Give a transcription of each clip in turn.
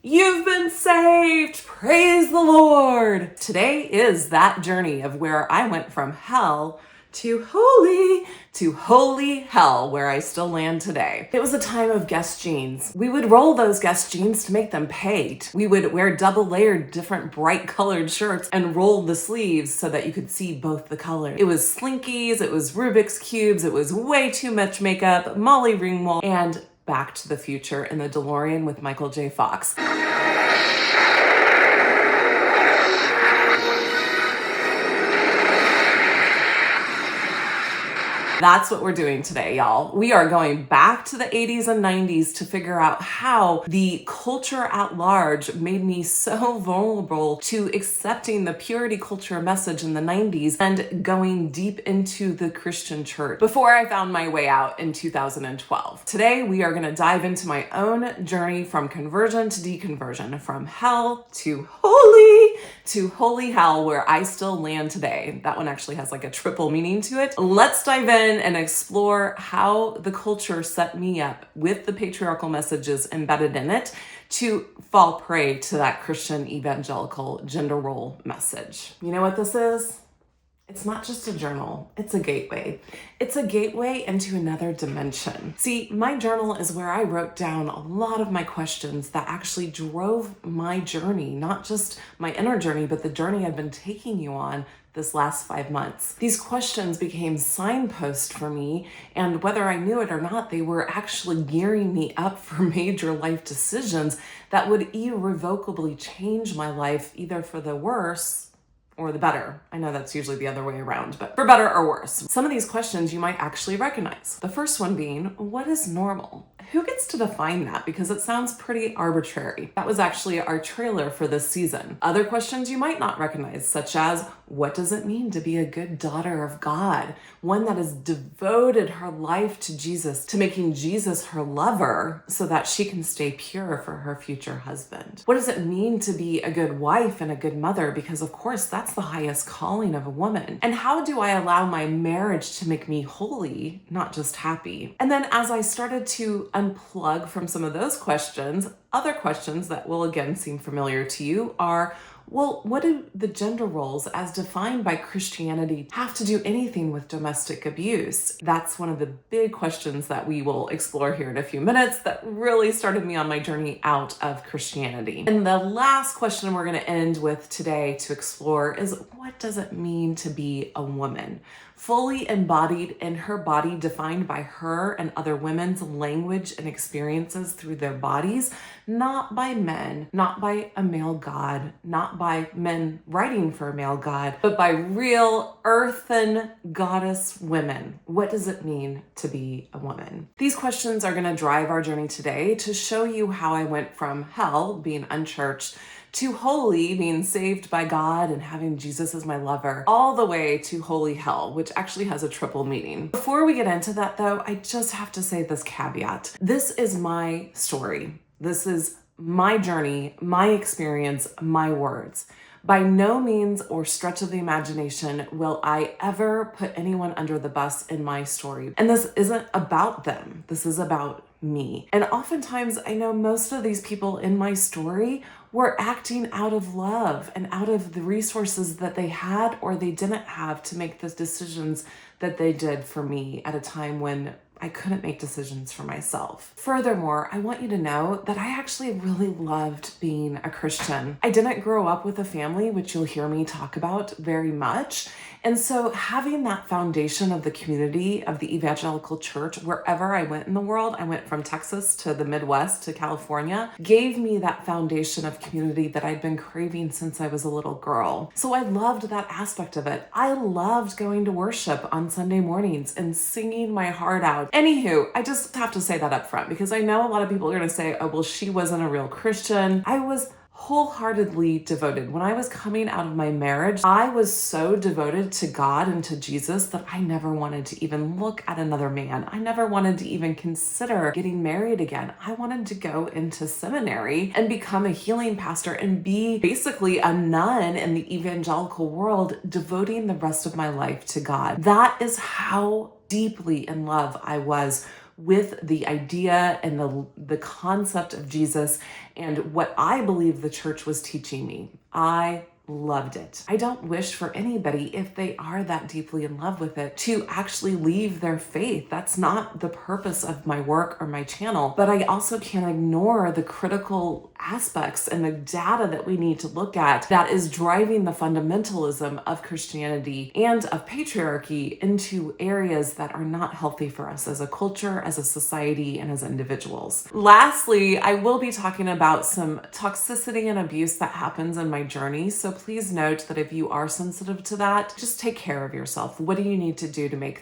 You've been saved! Praise the Lord! Today is that journey of where I went from hell to holy hell, where I still land today. It was a time of guest jeans. We would roll those guest jeans to make them pay. We would wear double layered, different bright colored shirts and roll the sleeves so that you could see both the colors. It was Slinkies, it was Rubik's Cubes, it was way too much makeup, Molly Ringwald, and Back to the Future in the DeLorean with Michael J. Fox. That's what we're doing today, y'all. We are going back to the 80s and 90s to figure out how the culture at large made me so vulnerable to accepting the purity culture message in the 90s and going deep into the Christian church before I found my way out in 2012. Today, we are going to dive into my own journey from conversion to deconversion, from hell to holy hell, where I still land today. That one actually has like a triple meaning to it. Let's dive in and explore how the culture set me up with the patriarchal messages embedded in it to fall prey to that Christian evangelical gender role message. You know what this is? It's not just a journal, it's a gateway. It's a gateway into another dimension. See, my journal is where I wrote down a lot of my questions that actually drove my journey, not just my inner journey, but the journey I've been taking you on this last 5 months. These questions became signposts for me, and whether I knew it or not, they were actually gearing me up for major life decisions that would irrevocably change my life, either for the worse or the better. I know that's usually the other way around, but for better or worse. Some of these questions you might actually recognize. The first one being, what is normal? Who gets to define that? Because it sounds pretty arbitrary. That was actually our trailer for this season. Other questions you might not recognize, such as, what does it mean to be a good daughter of God? One that has devoted her life to Jesus, to making Jesus her lover so that she can stay pure for her future husband. What does it mean to be a good wife and a good mother? Because of course, that's the highest calling of a woman. And how do I allow my marriage to make me holy, not just happy? And then as I started to unplug from some of those questions, other questions that will again seem familiar to you are, well, what do the gender roles as defined by Christianity have to do anything with domestic abuse? That's one of the big questions that we will explore here in a few minutes that really started me on my journey out of Christianity. And the last question we're going to end with today to explore is, what does it mean to be a woman? Fully embodied in her body, defined by her and other women's language and experiences through their bodies, not by men, not by a male god, not by men writing for a male god, but by real earthen goddess women. What does it mean to be a woman? These questions are going to drive our journey today to show you how I went from hell, being unchurched, to holy, being saved by God and having Jesus as my lover, all the way to holy hell, which actually has a triple meaning. Before we get into that though, I just have to say this caveat. This is my story. This is my journey, my experience, my words. By no means or stretch of the imagination will I ever put anyone under the bus in my story. And this isn't about them. This is about me. And oftentimes I know most of these people in my story were acting out of love and out of the resources that they had or they didn't have to make the decisions that they did for me at a time when I couldn't make decisions for myself. Furthermore, I want you to know that I actually really loved being a Christian. I didn't grow up with a family, which you'll hear me talk about very much. And so having that foundation of the community of the evangelical church, wherever I went in the world, I went from Texas to the Midwest to California, gave me that foundation of community that I'd been craving since I was a little girl. So I loved that aspect of it. I loved going to worship on Sunday mornings and singing my heart out. Anywho, I just have to say that up front because I know a lot of people are going to say, oh, well, she wasn't a real Christian. I was wholeheartedly devoted. When I was coming out of my marriage, I was so devoted to God and to Jesus that I never wanted to even look at another man. I never wanted to even consider getting married again. I wanted to go into seminary and become a healing pastor and be basically a nun in the evangelical world, devoting the rest of my life to God. That is how deeply in love I was with the idea and the concept of Jesus and what I believe the church was teaching me. I loved it. I don't wish for anybody, if they are that deeply in love with it, to actually leave their faith. That's not the purpose of my work or my channel. But I also can't ignore the critical aspects and the data that we need to look at that is driving the fundamentalism of Christianity and of patriarchy into areas that are not healthy for us as a culture, as a society, and as individuals. Lastly, I will be talking about some toxicity and abuse that happens in my journey. So please note that if you are sensitive to that, just take care of yourself. What do you need to do to make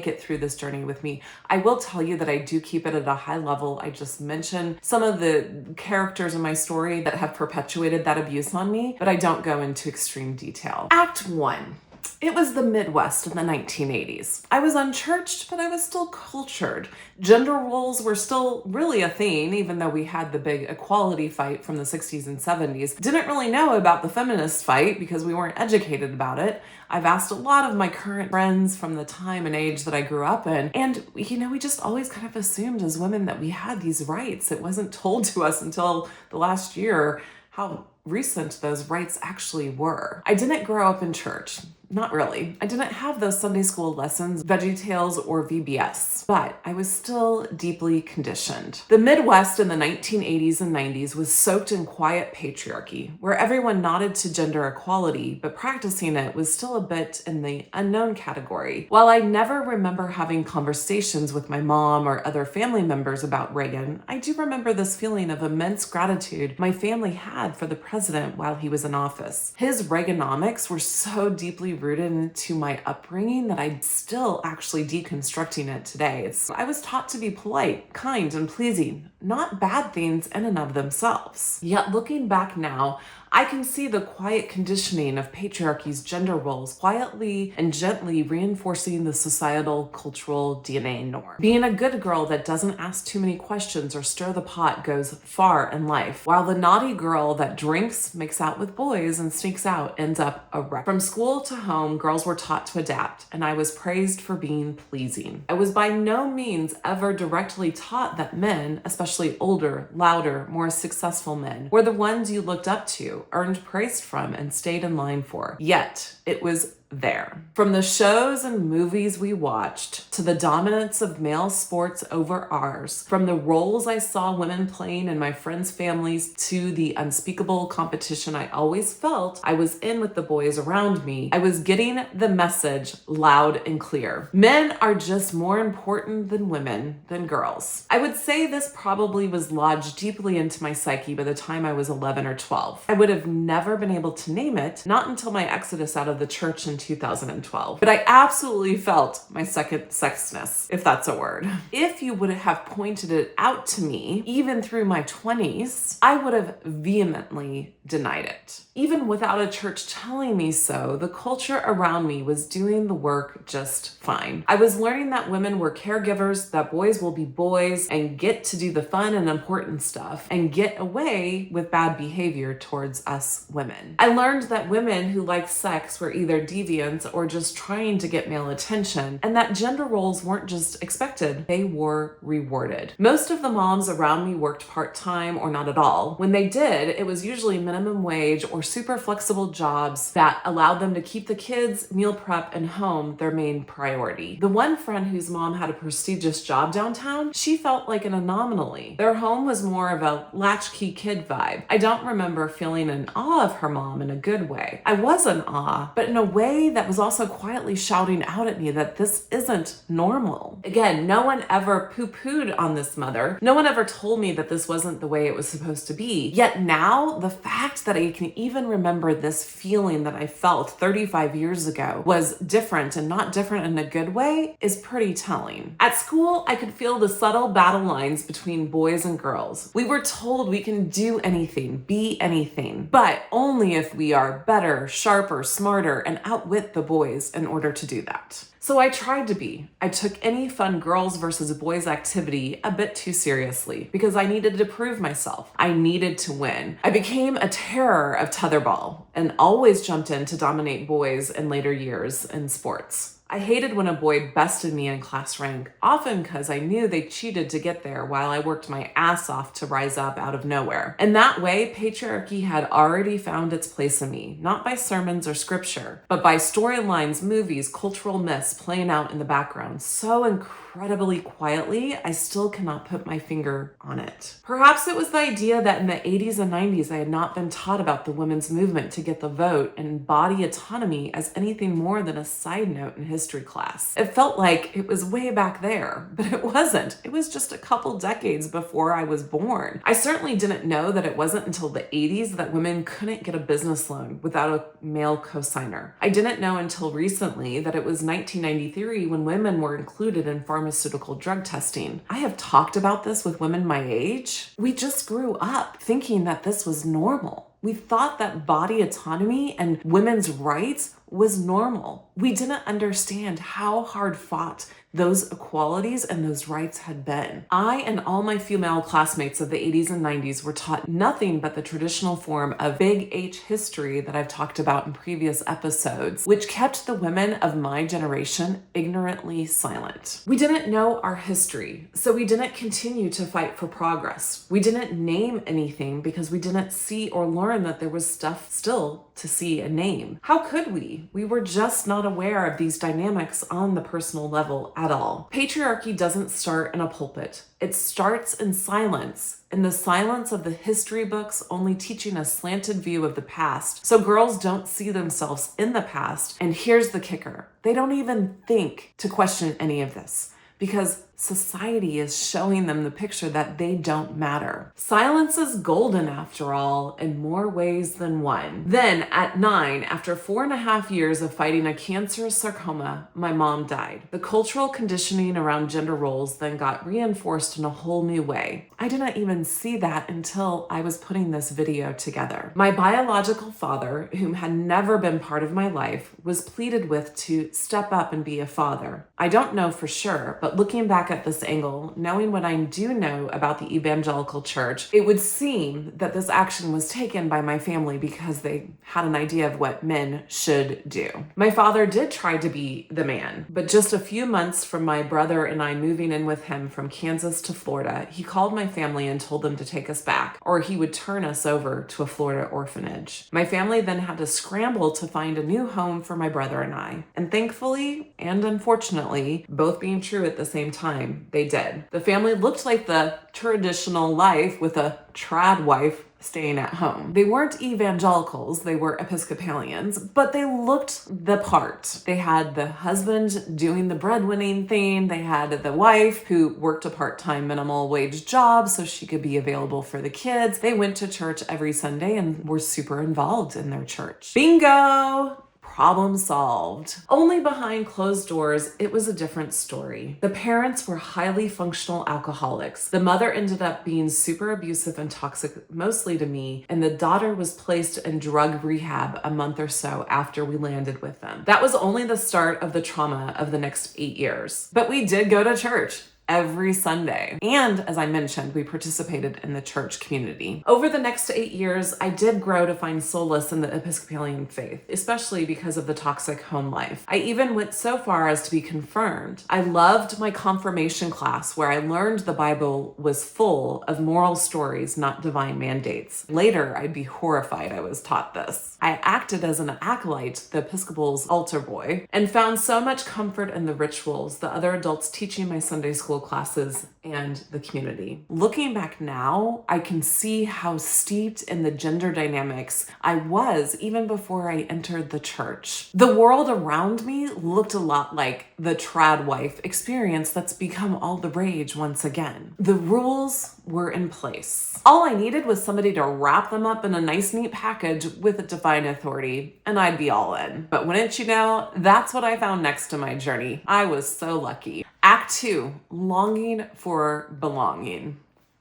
it through this journey with me? I will tell you that I do keep it at a high level. I just mentioned some of the characters in my story that have perpetuated that abuse on me, but I don't go into extreme detail. Act 1. It was the Midwest in the 1980s. I was unchurched, but I was still cultured. Gender roles were still really a thing, even though we had the big equality fight from the 60s and 70s. Didn't really know about the feminist fight because we weren't educated about it. I've asked a lot of my current friends from the time and age that I grew up in, and we just always kind of assumed as women that we had these rights. It wasn't told to us until the last year how recent those rights actually were. I didn't grow up in church. Not really. I didn't have those Sunday school lessons, VeggieTales, or VBS, but I was still deeply conditioned. The Midwest in the 1980s and 90s was soaked in quiet patriarchy, where everyone nodded to gender equality, but practicing it was still a bit in the unknown category. While I never remember having conversations with my mom or other family members about Reagan, I do remember this feeling of immense gratitude my family had for the president while he was in office. His Reagnomics were so deeply rooted into my upbringing that I'm still actually deconstructing it today. I was taught to be polite, kind, and pleasing, not bad things in and of themselves. Yet looking back now, I can see the quiet conditioning of patriarchy's gender roles quietly and gently reinforcing the societal, cultural DNA norm. Being a good girl that doesn't ask too many questions or stir the pot goes far in life, while the naughty girl that drinks, makes out with boys, and sneaks out ends up a wreck. From school to home, girls were taught to adapt, and I was praised for being pleasing. I was by no means ever directly taught that men, especially older, louder, more successful men, were the ones you looked up to, earned praise from, and stayed in line for. Yet, it was there. From the shows and movies we watched, to the dominance of male sports over ours, from the roles I saw women playing in my friends' families, to the unspeakable competition I always felt I was in with the boys around me, I was getting the message loud and clear. Men are just more important than women, than girls. I would say this probably was lodged deeply into my psyche by the time I was 11 or 12. I would have never been able to name it, not until my exodus out of the church in 2012. But I absolutely felt my second sexness, if that's a word. If you would have pointed it out to me, even through my 20s, I would have vehemently denied it. Even without a church telling me so, the culture around me was doing the work just fine. I was learning that women were caregivers, that boys will be boys and get to do the fun and important stuff and get away with bad behavior towards us women. I learned that women who liked sex were either deviants or just trying to get male attention, and that gender roles weren't just expected, they were rewarded. Most of the moms around me worked part-time or not at all. When they did, it was usually minimum wage or super flexible jobs that allowed them to keep the kids, meal prep, and home their main priority. The one friend whose mom had a prestigious job downtown, she felt like an anomaly. Their home was more of a latchkey kid vibe. I don't remember feeling in awe of her mom in a good way. I was in awe, but in a way that was also quietly shouting out at me that this isn't normal. Again, no one ever poo-pooed on this mother. No one ever told me that this wasn't the way it was supposed to be. Yet now, the fact that I can even remember this feeling that I felt 35 years ago was different, and not different in a good way, is pretty telling. At school, I could feel the subtle battle lines between boys and girls. We were told we can do anything, be anything, but only if we are better, sharper, smarter, and outwit the boys in order to do that. So I tried to be. I took any fun girls versus boys activity a bit too seriously because I needed to prove myself. I needed to win. I became a terror of tetherball and always jumped in to dominate boys in later years in sports. I hated when a boy bested me in class rank, often because I knew they cheated to get there while I worked my ass off to rise up out of nowhere. And that way, patriarchy had already found its place in me, not by sermons or scripture, but by storylines, movies, cultural myths playing out in the background so incredibly quietly, I still cannot put my finger on it. Perhaps it was the idea that in the 80s and 90s I had not been taught about the women's movement to get the vote and body autonomy as anything more than a side note in history class. It felt like it was way back there, but it wasn't. It was just a couple decades before I was born. I certainly didn't know that it wasn't until the 80s that women couldn't get a business loan without a male cosigner. I didn't know until recently that it was 1993 when women were included in pharmaceutical drug testing. I have talked about this with women my age. We just grew up thinking that this was normal. We thought that body autonomy and women's rights was normal. We didn't understand how hard fought those equalities and those rights had been. I and all my female classmates of the 80s and 90s were taught nothing but the traditional form of big H history that I've talked about in previous episodes, which kept the women of my generation ignorantly silent. We didn't know our history, so we didn't continue to fight for progress. We didn't name anything because we didn't see or learn that there was stuff still to see and name. How could we? We were just not aware of these dynamics on the personal level at all. Patriarchy doesn't start in a pulpit. It starts in silence, in the silence of the history books only teaching a slanted view of the past, so girls don't see themselves in the past. And here's the kicker. They don't even think to question any of this, because society is showing them the picture that they don't matter. Silence is golden after all, in more ways than one. Then at 9, after 4.5 years of fighting a cancerous sarcoma, my mom died. The cultural conditioning around gender roles then got reinforced in a whole new way. I didn't even see that until I was putting this video together. My biological father, whom had never been part of my life, was pleaded with to step up and be a father. I don't know for sure, but looking back at this angle, knowing what I do know about the evangelical church, it would seem that this action was taken by my family because they had an idea of what men should do. My father did try to be the man, but just a few months from my brother and I moving in with him from Kansas to Florida, he called my family and told them to take us back, or he would turn us over to a Florida orphanage. My family then had to scramble to find a new home for my brother and I, and thankfully, and unfortunately, both being true at the same time, they did. The family looked like the traditional life with a TradWife staying at home. They weren't evangelicals, they were Episcopalians, but they looked the part. They had the husband doing the breadwinning thing, they had the wife who worked a part-time minimal wage job so she could be available for the kids. They went to church every Sunday and were super involved in their church. Bingo! Problem solved. Only behind closed doors, it was a different story. The parents were highly functional alcoholics. The mother ended up being super abusive and toxic, mostly to me, and the daughter was placed in drug rehab a month or so after we landed with them. That was only the start of the trauma of the next 8 years. But we did go to church every Sunday. And as I mentioned, we participated in the church community. Over the next 8 years, I did grow to find solace in the Episcopalian faith, especially because of the toxic home life. I even went so far as to be confirmed. I loved my confirmation class where I learned the Bible was full of moral stories, not divine mandates. Later, I'd be horrified I was taught this. I acted as an acolyte, the Episcopal's altar boy, and found so much comfort in the rituals, the other adults teaching my Sunday school classes, and the community. Looking back now, I can see how steeped in the gender dynamics I was even before I entered the church. The world around me looked a lot like the TradWife experience that's become all the rage once again. The rules were in place. All I needed was somebody to wrap them up in a nice, neat package with a divine authority, and I'd be all in. But wouldn't you know, that's what I found next to my journey. I was so lucky. Act 2, longing for belonging.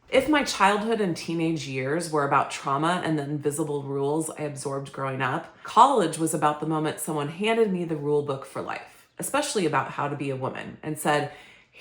If my childhood and teenage years were about trauma and the invisible rules I absorbed growing up, college was about the moment someone handed me the rule book for life, especially about how to be a woman, and said,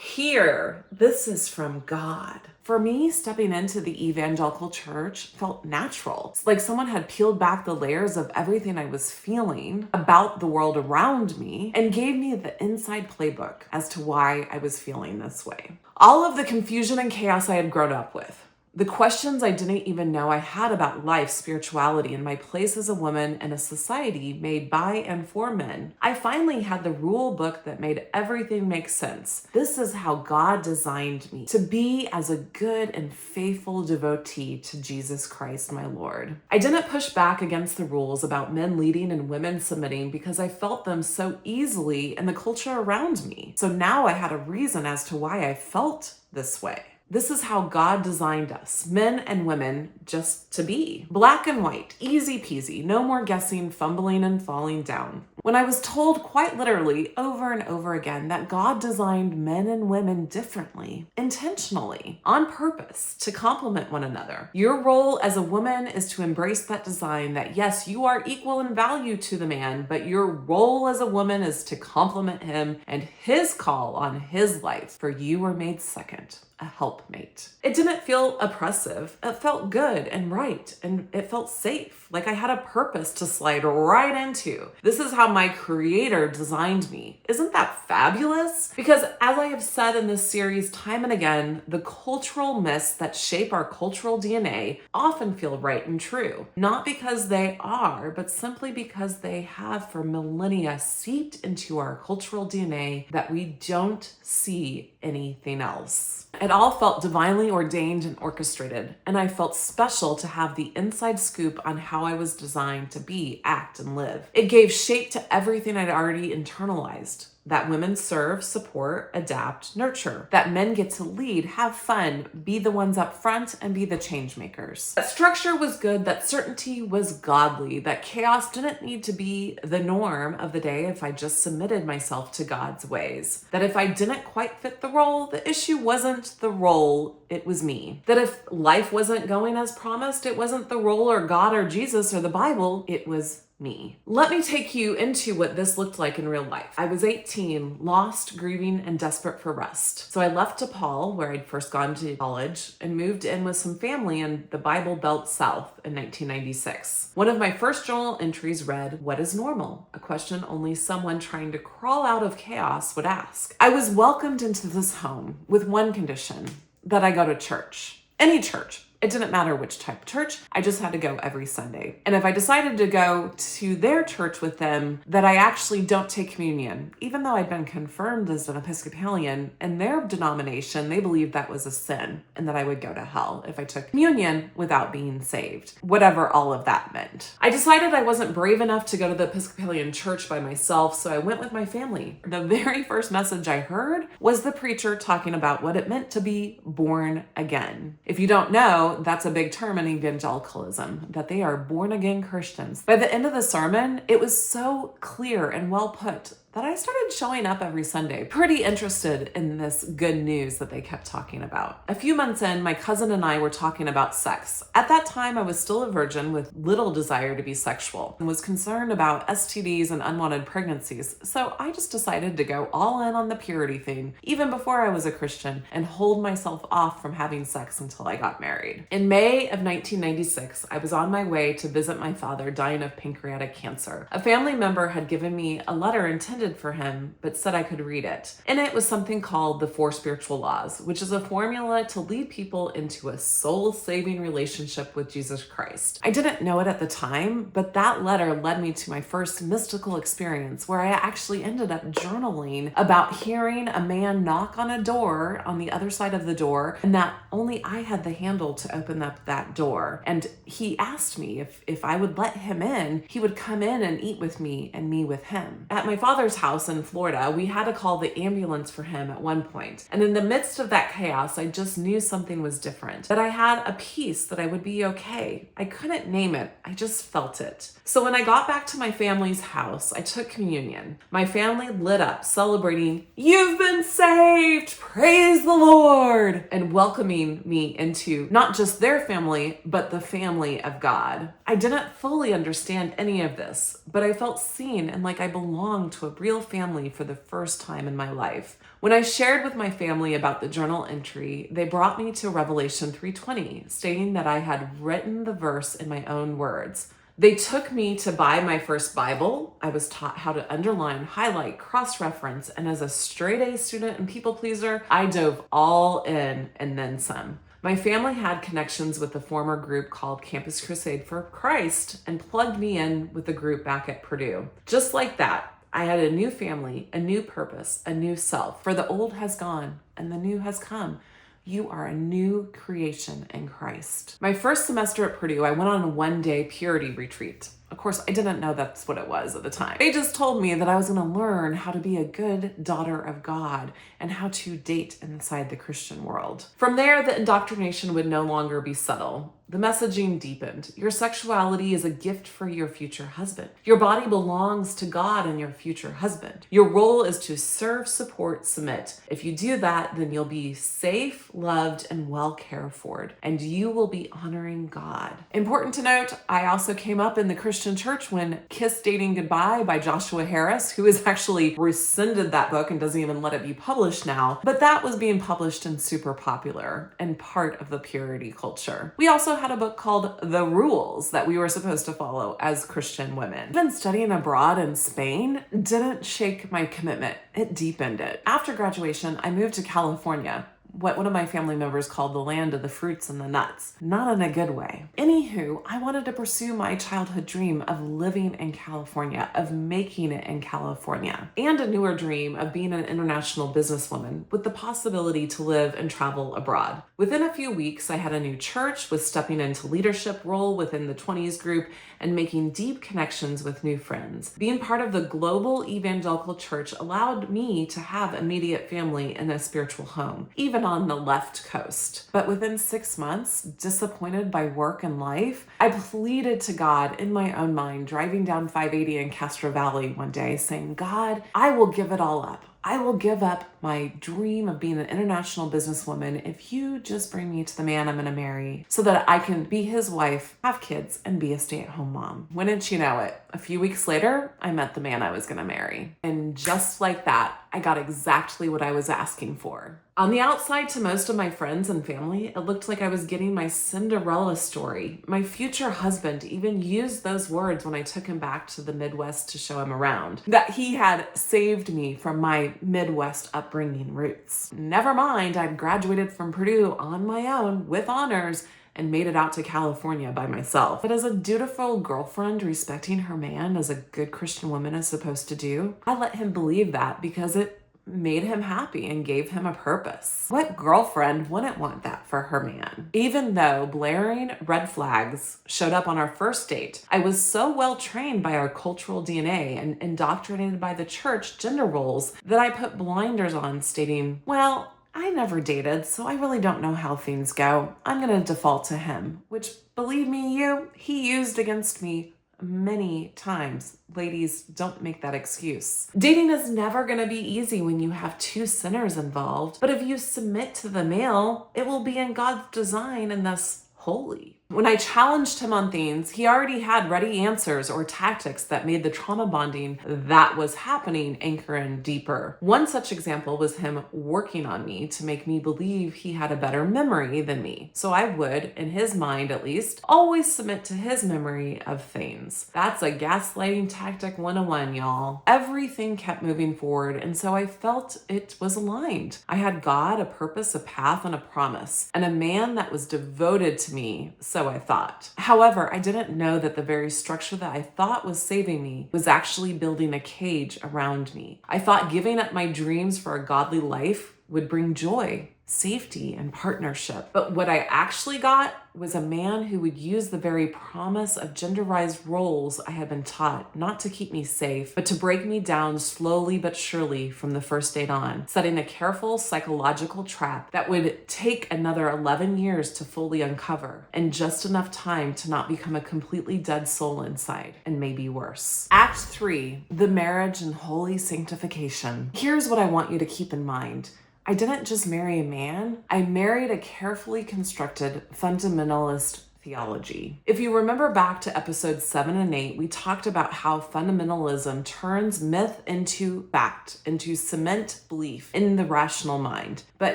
Here, this is from God. For me, stepping into the evangelical church felt natural. It's like someone had peeled back the layers of everything I was feeling about the world around me and gave me the inside playbook as to why I was feeling this way. All of the confusion and chaos I had grown up with, the questions I didn't even know I had about life, spirituality, and my place as a woman in a society made by and for men. I finally had the rule book that made everything make sense. This is how God designed me to be as a good and faithful devotee to Jesus Christ, my Lord. I didn't push back against the rules about men leading and women submitting because I felt them so easily in the culture around me. So now I had a reason as to why I felt this way. This is how God designed us, men and women, just to be. Black and white, easy peasy, no more guessing, fumbling, and falling down. When I was told quite literally over and over again that God designed men and women differently, intentionally, on purpose, to complement one another. Your role as a woman is to embrace that design that yes, you are equal in value to the man, but your role as a woman is to complement him and his call on his life, for you were made second. A helpmate. It didn't feel oppressive. It felt good and right, and it felt safe, like I had a purpose to slide right into. This is how my creator designed me. Isn't that fabulous? Because as I have said in this series time and again, the cultural myths that shape our cultural DNA often feel right and true. Not because they are, but simply because they have for millennia seeped into our cultural DNA that we don't see anything else. It all felt divinely ordained and orchestrated, and I felt special to have the inside scoop on how I was designed to be, act, and live. It gave shape to everything I'd already internalized. That women serve, support, adapt, nurture. That men get to lead, have fun, be the ones up front, and be the change makers. That structure was good, that certainty was godly, that chaos didn't need to be the norm of the day if I just submitted myself to God's ways. That if I didn't quite fit the role, the issue wasn't the role, it was me. That if life wasn't going as promised, it wasn't the role or God or Jesus or the Bible, it was me. Let me take you into what this looked like in real life. I was 18, lost, grieving, and desperate for rest. So I left DePaul, where I'd first gone to college, and moved in with some family in the Bible Belt South in 1996. One of my first journal entries read, "What is normal?" A question only someone trying to crawl out of chaos would ask. I was welcomed into this home with one condition, that I go to church. Any church. It didn't matter which type of church, I just had to go every Sunday. And if I decided to go to their church with them, that I actually don't take communion, even though I'd been confirmed as an Episcopalian, in their denomination, they believed that was a sin and that I would go to hell if I took communion without being saved, whatever all of that meant. I decided I wasn't brave enough to go to the Episcopalian church by myself, so I went with my family. The very first message I heard was the preacher talking about what it meant to be born again. If you don't know, that's a big term in evangelicalism, that they are born again Christians. By the end of the sermon, it was so clear and well put that I started showing up every Sunday, pretty interested in this good news that they kept talking about. A few months in, my cousin and I were talking about sex. At that time, I was still a virgin with little desire to be sexual and was concerned about STDs and unwanted pregnancies. So I just decided to go all in on the purity thing, even before I was a Christian, and hold myself off from having sex until I got married. In May of 1996, I was on my way to visit my father dying of pancreatic cancer. A family member had given me a letter intended for him, but said I could read it. In it was something called the 4 Spiritual Laws, which is a formula to lead people into a soul-saving relationship with Jesus Christ. I didn't know it at the time, but that letter led me to my first mystical experience where I actually ended up journaling about hearing a man knock on a door on the other side of the door, and that only I had the handle to open up that door. And he asked me if I would let him in, he would come in and eat with me and me with him. At my father's house in Florida, we had to call the ambulance for him at one point. And in the midst of that chaos, I just knew something was different, that I had a peace, that I would be okay. I couldn't name it, I just felt it. So when I got back to my family's house, I took communion. My family lit up, celebrating, "You've been saved, praise the Lord," and welcoming me into not just their family, but the family of God. I didn't fully understand any of this, but I felt seen and like I belonged to a real family for the first time in my life. When I shared with my family about the journal entry, they brought me to Revelation 3:20, stating that I had written the verse in my own words. They took me to buy my first Bible. I was taught how to underline, highlight, cross-reference, and as a straight-A student and people pleaser, I dove all in and then some. My family had connections with the former group called Campus Crusade for Christ and plugged me in with the group back at Purdue. Just like that, I had a new family, a new purpose, a new self. For the old has gone and the new has come. You are a new creation in Christ. My first semester at Purdue, I went on a one-day purity retreat. Of course, I didn't know that's what it was at the time. They just told me that I was going to learn how to be a good daughter of God and how to date inside the Christian world. From there, the indoctrination would no longer be subtle. The messaging deepened. Your sexuality is a gift for your future husband. Your body belongs to God and your future husband. Your role is to serve, support, submit. If you do that, then you'll be safe, loved, and well cared for, and you will be honoring God. Important to note, I also came up in the Christian church when Kiss Dating Goodbye by Joshua Harris, who has actually rescinded that book and doesn't even let it be published now, but that was being published and super popular and part of the purity culture. We also had a book called The Rules that we were supposed to follow as Christian women. Even studying abroad in Spain didn't shake my commitment, it deepened it. After graduation, I moved to California, what one of my family members called the land of the fruits and the nuts. Not in a good way. Anywho, I wanted to pursue my childhood dream of living in California, of making it in California, and a newer dream of being an international businesswoman with the possibility to live and travel abroad. Within a few weeks, I had a new church, was stepping into leadership role within the 20s group and making deep connections with new friends. Being part of the global evangelical church allowed me to have immediate family and a spiritual home, even on the left coast. But within 6 months, disappointed by work and life, I pleaded to God in my own mind, driving down 580 in Castro Valley one day, saying, God, I will give it all up. I will give up my dream of being an international businesswoman if you just bring me to the man I'm going to marry so that I can be his wife, have kids, and be a stay-at-home mom. Wouldn't you know it? A few weeks later, I met the man I was going to marry. And just like that, I got exactly what I was asking for. On the outside, to most of my friends and family, it looked like I was getting my Cinderella story. My future husband even used those words when I took him back to the Midwest to show him around, that he had saved me from my Midwest upbringing roots. Never mind, I'd graduated from Purdue on my own with honors and made it out to California by myself. But as a dutiful girlfriend respecting her man as a good Christian woman is supposed to do, I let him believe that because it made him happy and gave him a purpose. What girlfriend wouldn't want that for her man? Even though blaring red flags showed up on our first date, I was so well trained by our cultural DNA and indoctrinated by the church gender roles that I put blinders on, stating, well, I never dated, so I really don't know how things go. I'm going to default to him, which, believe me, he used against me many times. Ladies, don't make that excuse. Dating is never going to be easy when you have two sinners involved, but if you submit to the male, it will be in God's design and thus holy. When I challenged him on things, he already had ready answers or tactics that made the trauma bonding that was happening anchor in deeper. One such example was him working on me to make me believe he had a better memory than me. So I would, in his mind at least, always submit to his memory of things. That's a gaslighting tactic 101, y'all. Everything kept moving forward, and so I felt it was aligned. I had God, a purpose, a path, and a promise, and a man that was devoted to me. So I thought. However, I didn't know that the very structure that I thought was saving me was actually building a cage around me. I thought giving up my dreams for a godly life would bring joy, safety, and partnership. But what I actually got was a man who would use the very promise of genderized roles I had been taught, not to keep me safe, but to break me down slowly but surely from the first date on, setting a careful psychological trap that would take another 11 years to fully uncover, and just enough time to not become a completely dead soul inside, and maybe worse. Act 3, the marriage and holy sanctification. Here's what I want you to keep in mind. I didn't just marry a man, I married a carefully constructed fundamentalist theology. If you remember back to episodes 7 and 8, we talked about how fundamentalism turns myth into fact, into cement belief in the rational mind. But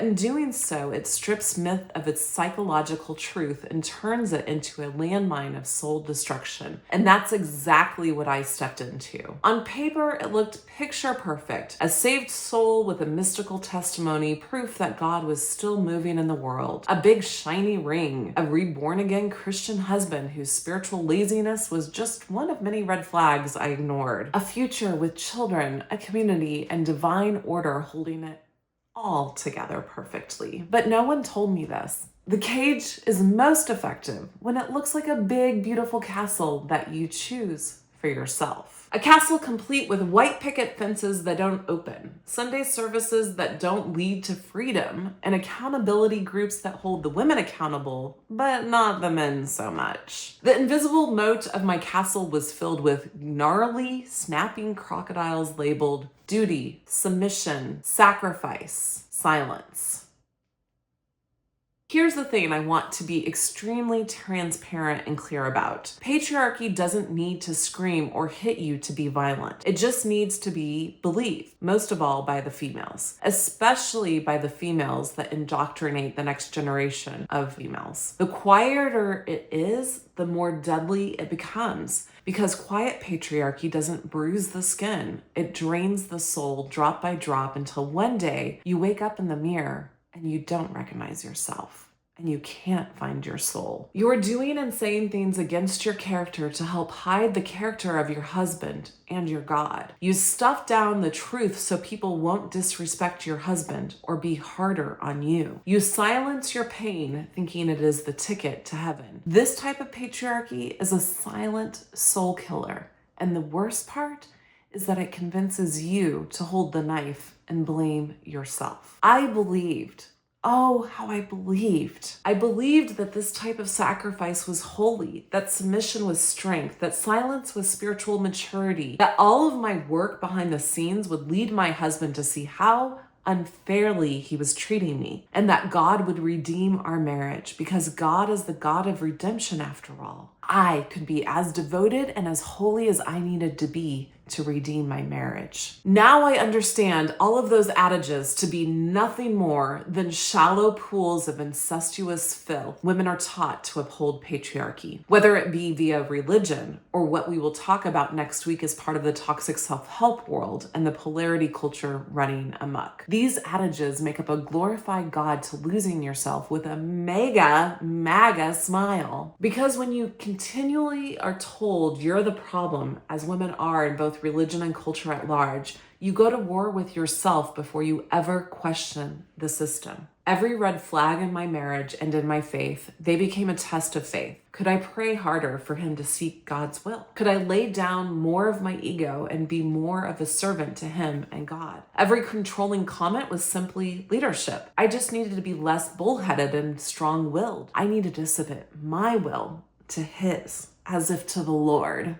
in doing so, it strips myth of its psychological truth and turns it into a landmine of soul destruction. And that's exactly what I stepped into. On paper, it looked picture perfect. A saved soul with a mystical testimony, proof that God was still moving in the world. A big shiny ring. A reborn again Christian husband whose spiritual laziness was just one of many red flags I ignored. A future with children, a community, and divine order holding it all together perfectly. But no one told me this. The cage is most effective when it looks like a big, beautiful castle that you choose for yourself. A castle complete with white picket fences that don't open, Sunday services that don't lead to freedom, and accountability groups that hold the women accountable, but not the men so much. The invisible moat of my castle was filled with gnarly, snapping crocodiles labeled duty, submission, sacrifice, silence. Here's the thing I want to be extremely transparent and clear about. Patriarchy doesn't need to scream or hit you to be violent. It just needs to be believed, most of all by the females, especially by the females that indoctrinate the next generation of females. The quieter it is, the more deadly it becomes. Because quiet patriarchy doesn't bruise the skin. It drains the soul drop by drop until one day you wake up in the mirror and you don't recognize yourself. And you can't find your soul. You're doing and saying things against your character to help hide the character of your husband and your God. You stuff down the truth so people won't disrespect your husband or be harder on you. You silence your pain thinking it is the ticket to heaven. This type of patriarchy is a silent soul killer. And the worst part is that it convinces you to hold the knife and blame yourself. I believed. Oh, how I believed. I believed that this type of sacrifice was holy, that submission was strength, that silence was spiritual maturity, that all of my work behind the scenes would lead my husband to see how unfairly he was treating me, and that God would redeem our marriage because God is the God of redemption after all. I could be as devoted and as holy as I needed to be to redeem my marriage. Now I understand all of those adages to be nothing more than shallow pools of incestuous filth women are taught to uphold patriarchy, whether it be via religion or what we will talk about next week as part of the toxic self-help world and the polarity culture running amok. These adages make up a glorified guide to losing yourself with a MAGA smile. Because when you continually are told you're the problem, as women are in both religion and culture at large, you go to war with yourself before you ever question the system. Every red flag in my marriage and in my faith, they became a test of faith. Could I pray harder for him to seek God's will? Could I lay down more of my ego and be more of a servant to him and God? Every controlling comment was simply leadership. I just needed to be less bullheaded and strong-willed. I needed to submit my will to his, as if to the Lord.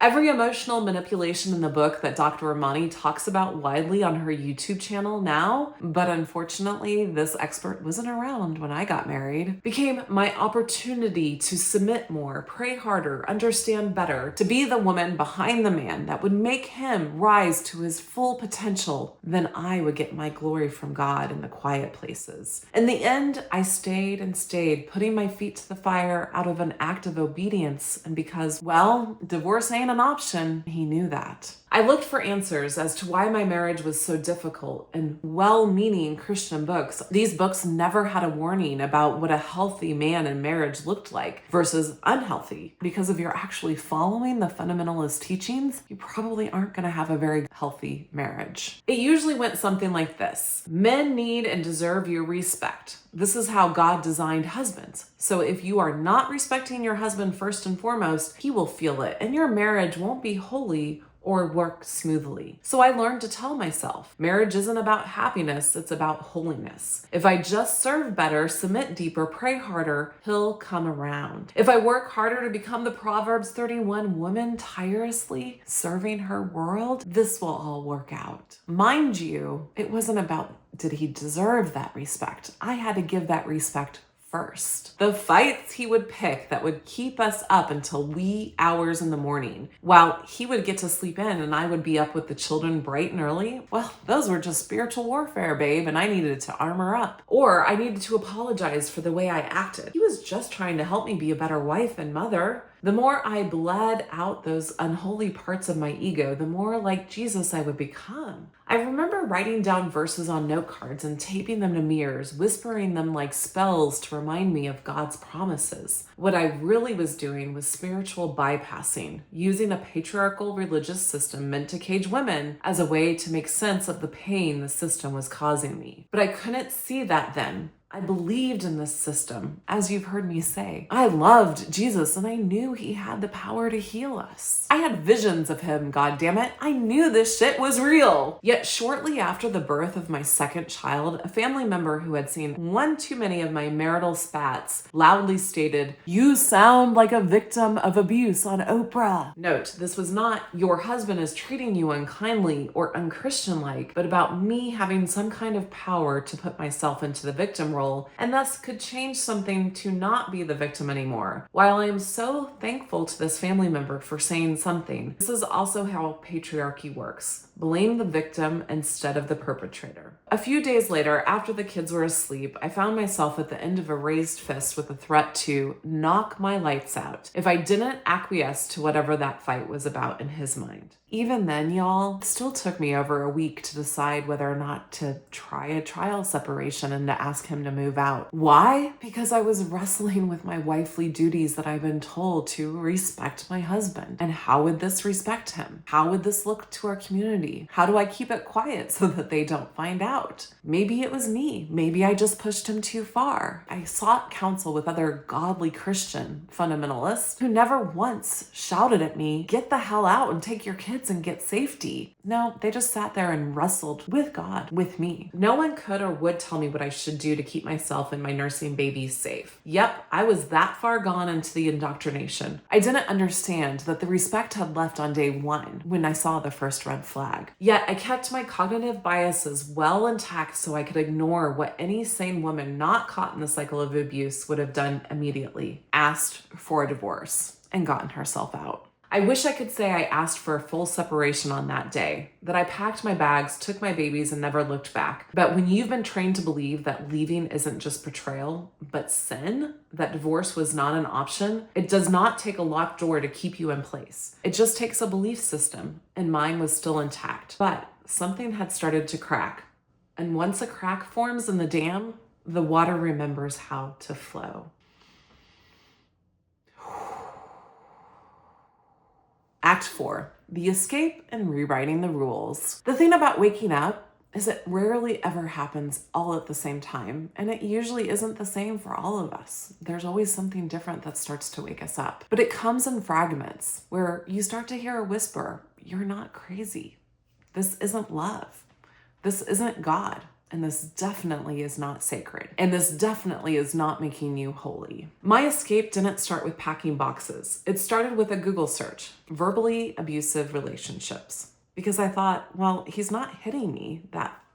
Every emotional manipulation in the book that Dr. Ramani talks about widely on her YouTube channel now, but unfortunately this expert wasn't around when I got married, became my opportunity to submit more, pray harder, understand better, to be the woman behind the man that would make him rise to his full potential. Then I would get my glory from God in the quiet places. In the end, I stayed and stayed, putting my feet to the fire out of an act of obedience, and because, well, divorce ain't an option, he knew that. I looked for answers as to why my marriage was so difficult in well-meaning Christian books. These books never had a warning about what a healthy man in marriage looked like versus unhealthy. Because if you're actually following the fundamentalist teachings, you probably aren't going to have a very healthy marriage. It usually went something like this. Men need and deserve your respect. This is how God designed husbands. So if you are not respecting your husband first and foremost, he will feel it, and your marriage won't be holy or work smoothly. So I learned to tell myself, marriage isn't about happiness, it's about holiness. If I just serve better, submit deeper, pray harder, he'll come around. If I work harder to become the Proverbs 31 woman tirelessly serving her world, this will all work out. Mind you, it wasn't about did he deserve that respect. I had to give that respect first. The fights he would pick that would keep us up until wee hours in the morning, while he would get to sleep in and I would be up with the children bright and early. Well, those were just spiritual warfare, babe, and I needed to armor up. Or I needed to apologize for the way I acted. He was just trying to help me be a better wife and mother. The more I bled out those unholy parts of my ego, the more like Jesus I would become. I remember writing down verses on note cards and taping them to mirrors, whispering them like spells to remind me of God's promises. What I really was doing was spiritual bypassing, using a patriarchal religious system meant to cage women as a way to make sense of the pain the system was causing me. But I couldn't see that then. I believed in this system, as you've heard me say. I loved Jesus and I knew he had the power to heal us. I had visions of him, goddammit. I knew this shit was real. Yet shortly after the birth of my second child, a family member who had seen one too many of my marital spats loudly stated, "You sound like a victim of abuse on Oprah." Note, this was not "your husband is treating you unkindly or unchristian-like," but about me having some kind of power to put myself into the victim role and thus could change something to not be the victim anymore. While I am so thankful to this family member for saying something, this is also how patriarchy works. Blame the victim instead of the perpetrator. A few days later, after the kids were asleep, I found myself at the end of a raised fist with a threat to knock my lights out if I didn't acquiesce to whatever that fight was about in his mind. Even then, y'all, it still took me over a week to decide whether or not to try a trial separation and to ask him to move out. Why? Because I was wrestling with my wifely duties that I've been told to respect my husband. And how would this respect him? How would this look to our community? How do I keep it quiet so that they don't find out? Maybe it was me. Maybe I just pushed him too far. I sought counsel with other godly Christian fundamentalists who never once shouted at me, "Get the hell out and take your kids and get safety." No, they just sat there and wrestled with God, with me. No one could or would tell me what I should do to keep myself and my nursing babies safe. Yep, I was that far gone into the indoctrination. I didn't understand that the respect had left on day one when I saw the first red flag. Yet I kept my cognitive biases well intact so I could ignore what any sane woman not caught in the cycle of abuse would have done immediately: asked for a divorce and gotten herself out. I wish I could say I asked for a full separation on that day, that I packed my bags, took my babies, and never looked back. But when you've been trained to believe that leaving isn't just betrayal, but sin, that divorce was not an option, it does not take a locked door to keep you in place. It just takes a belief system, and mine was still intact. But something had started to crack. And once a crack forms in the dam, the water remembers how to flow. Act 4, the escape and rewriting the rules. The thing about waking up is it rarely ever happens all at the same time, and it usually isn't the same for all of us. There's always something different that starts to wake us up. But it comes in fragments where you start to hear a whisper, "You're not crazy. This isn't love. This isn't God. And this definitely is not sacred. And this definitely is not making you holy." My escape didn't start with packing boxes. It started with a Google search, verbally abusive relationships. Because I thought, well, he's not hitting me.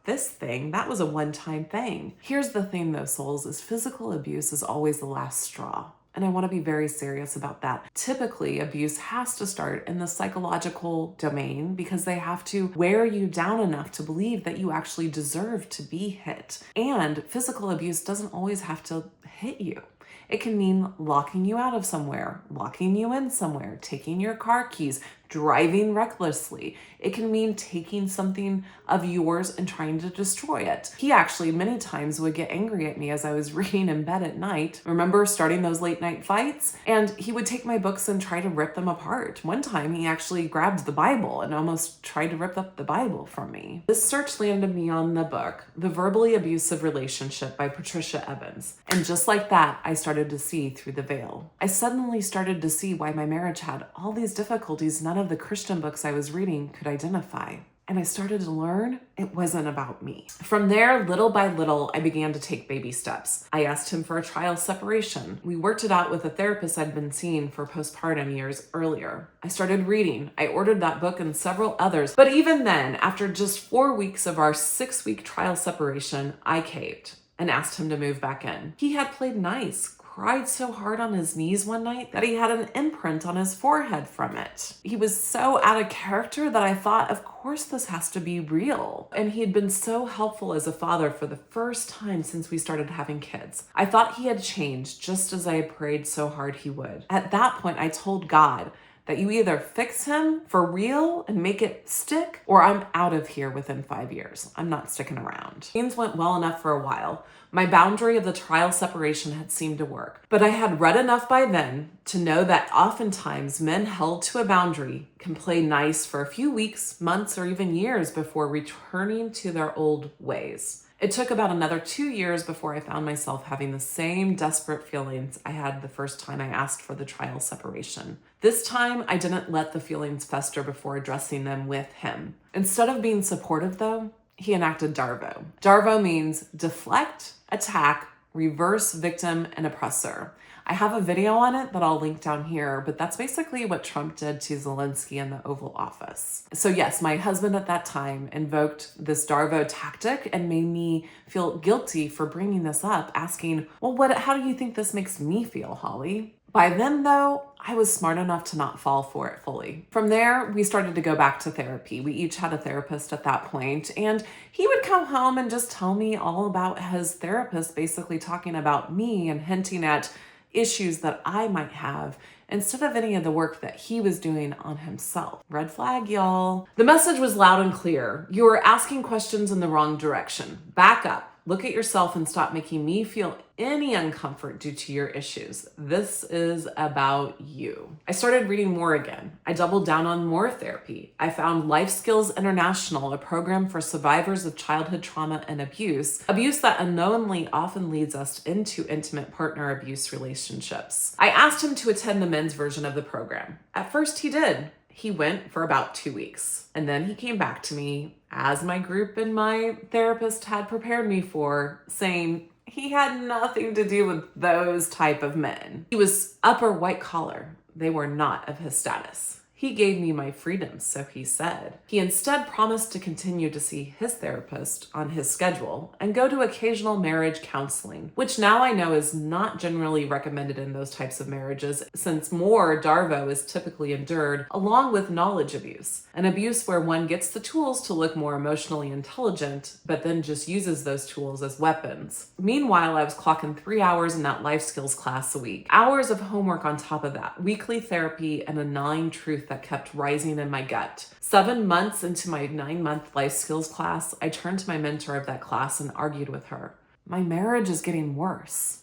This thing, that was a one-time thing. Here's the thing though, souls, is physical abuse is always the last straw. And I want to be very serious about that. Typically, abuse has to start in the psychological domain because they have to wear you down enough to believe that you actually deserve to be hit. And physical abuse doesn't always have to hit you. It can mean locking you out of somewhere, locking you in somewhere, taking your car keys, driving recklessly. It can mean taking something of yours and trying to destroy it. He actually many times would get angry at me as I was reading in bed at night. Remember starting those late night fights? And he would take my books and try to rip them apart. One time he actually grabbed the Bible and almost tried to rip up the Bible from me. This search landed me on the book, The Verbally Abusive Relationship by Patricia Evans. And just like that, I started to see through the veil. I suddenly started to see why my marriage had all these difficulties none of the Christian books I was reading could identify. And I started to learn it wasn't about me. From there, little by little, I began to take baby steps. I asked him for a trial separation. We worked it out with a therapist I'd been seeing for postpartum years earlier. I started reading. I ordered that book and several others. But even then, after just 4 weeks of our 6-week trial separation, I caved. and asked him to move back in. He had played nice, cried so hard on his knees one night that he had an imprint on his forehead from it. He was so out of character that I thought, of course this has to be real. And he had been so helpful as a father for the first time since we started having kids. I thought he had changed just as I had prayed so hard he would. At that point, I told God that you either fix him for real and make it stick, or I'm out of here within 5 years. I'm not sticking around. Things went well enough for a while. My boundary of the trial separation had seemed to work, but I had read enough by then to know that oftentimes men held to a boundary can play nice for a few weeks, months, or even years before returning to their old ways. It took about another 2 years before I found myself having the same desperate feelings I had the first time I asked for the trial separation. This time, I didn't let the feelings fester before addressing them with him. Instead of being supportive though, he enacted DARVO. DARVO means deflect, attack, reverse victim, and oppressor. I have a video on it that I'll link down here, but that's basically what Trump did to Zelensky in the Oval Office. So yes, my husband at that time invoked this DARVO tactic and made me feel guilty for bringing this up, asking, well, how do you think this makes me feel, Holly? By then, though, I was smart enough to not fall for it fully. From there, we started to go back to therapy. We each had a therapist at that point, and he would come home and just tell me all about his therapist, basically talking about me and hinting at issues that I might have instead of any of the work that he was doing on himself. Red flag, y'all. The message was loud and clear. You are asking questions in the wrong direction. Back up. Look at yourself and stop making me feel any uncomfort due to your issues. This is about you. I started reading more again. I doubled down on more therapy. I found Life Skills International, a program for survivors of childhood trauma and abuse that unknowingly often leads us into intimate partner abuse relationships. I asked him to attend the men's version of the program. At first he did. He went for about 2 weeks, and then he came back to me, as my group and my therapist had prepared me for, saying he had nothing to do with those type of men. He was upper white collar. They were not of his status. He gave me my freedom, so he said. He instead promised to continue to see his therapist on his schedule and go to occasional marriage counseling, which now I know is not generally recommended in those types of marriages, since more DARVO is typically endured along with knowledge abuse, an abuse where one gets the tools to look more emotionally intelligent, but then just uses those tools as weapons. Meanwhile, I was clocking 3 hours in that life skills class a week, hours of homework on top of that, weekly therapy, and a gnawing truth that kept rising in my gut. 7 months into my 9-month life skills class, I turned to my mentor of that class and argued with her. My marriage is getting worse.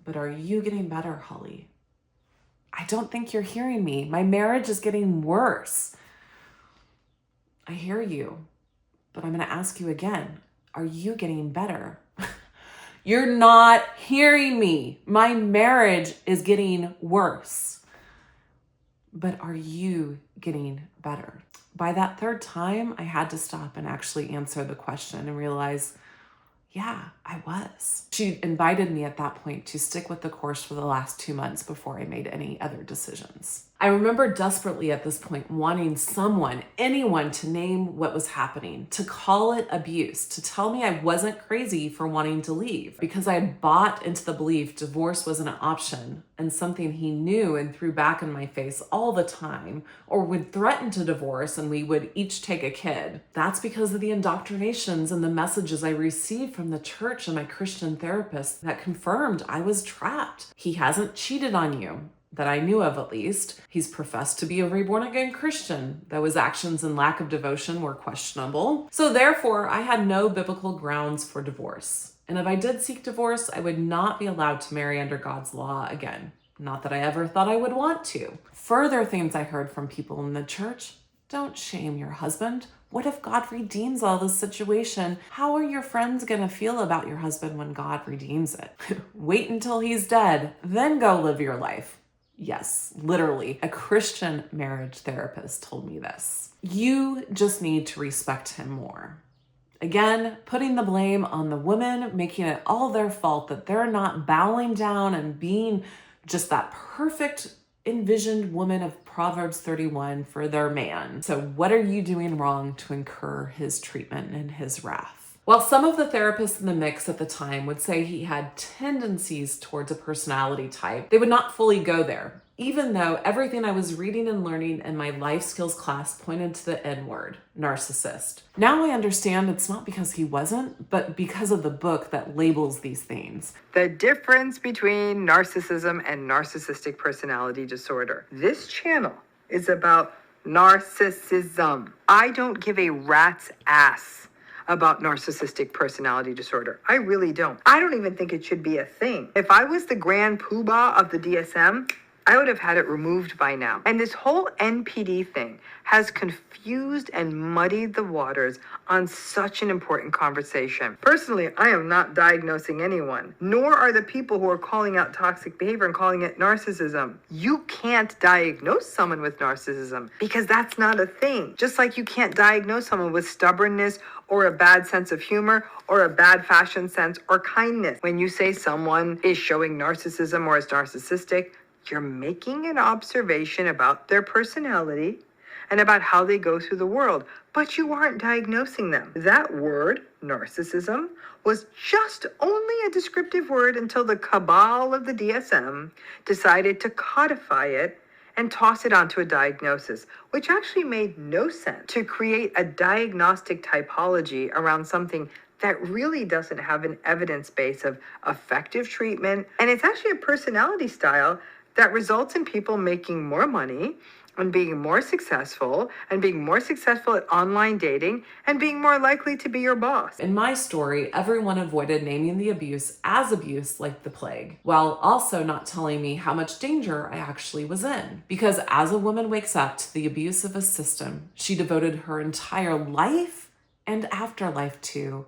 But are you getting better, Holly? I don't think you're hearing me. My marriage is getting worse. I hear you, but I'm going to ask you again. Are you getting better? You're not hearing me. My marriage is getting worse. But are you getting better? By that third time, I had to stop and actually answer the question and realize, yeah, I was. She invited me at that point to stick with the course for the last 2 months before I made any other decisions. I remember desperately at this point wanting someone, anyone, to name what was happening, to call it abuse, to tell me I wasn't crazy for wanting to leave, because I had bought into the belief divorce wasn't an option and something he knew and threw back in my face all the time, or would threaten to divorce and we would each take a kid. That's because of the indoctrinations and the messages I received from the church and my Christian therapist that confirmed I was trapped. He hasn't cheated on you, that I knew of at least. He's professed to be a reborn again Christian, though his actions and lack of devotion were questionable. So therefore, I had no biblical grounds for divorce. And if I did seek divorce, I would not be allowed to marry under God's law again. Not that I ever thought I would want to. Further things I heard from people in the church: don't shame your husband. What if God redeems all this situation? How are your friends going to feel about your husband when God redeems it? Wait until he's dead, then go live your life. Yes, literally, a Christian marriage therapist told me this. You just need to respect him more. Again, putting the blame on the women, making it all their fault that they're not bowing down and being just that perfect envisioned woman of Proverbs 31 for their man. So what are you doing wrong to incur his treatment and his wrath? While some of the therapists in the mix at the time would say he had tendencies towards a personality type, they would not fully go there, even though everything I was reading and learning in my life skills class pointed to the N word, narcissist. Now I understand it's not because he wasn't, but because of the book that labels these things. The difference between narcissism and narcissistic personality disorder. This channel is about narcissism. I don't give a rat's ass about narcissistic personality disorder. I really don't. I don't even think it should be a thing. If I was the grand poobah of the DSM, I would have had it removed by now. And this whole NPD thing has confused and muddied the waters on such an important conversation. Personally, I am not diagnosing anyone, nor are the people who are calling out toxic behavior and calling it narcissism. You can't diagnose someone with narcissism because that's not a thing. Just like you can't diagnose someone with stubbornness or a bad sense of humor or a bad fashion sense or kindness. When you say someone is showing narcissism or is narcissistic, you're making an observation about their personality and about how they go through the world, but you aren't diagnosing them. That word, narcissism, was just only a descriptive word until the cabal of the DSM decided to codify it and toss it onto a diagnosis, which actually made no sense to create a diagnostic typology around something that really doesn't have an evidence base of effective treatment. And it's actually a personality style that results in people making more money and being more successful at online dating and being more likely to be your boss. In my story, everyone avoided naming the abuse as abuse like the plague, while also not telling me how much danger I actually was in. Because as a woman wakes up to the abuse of a system she devoted her entire life and afterlife to,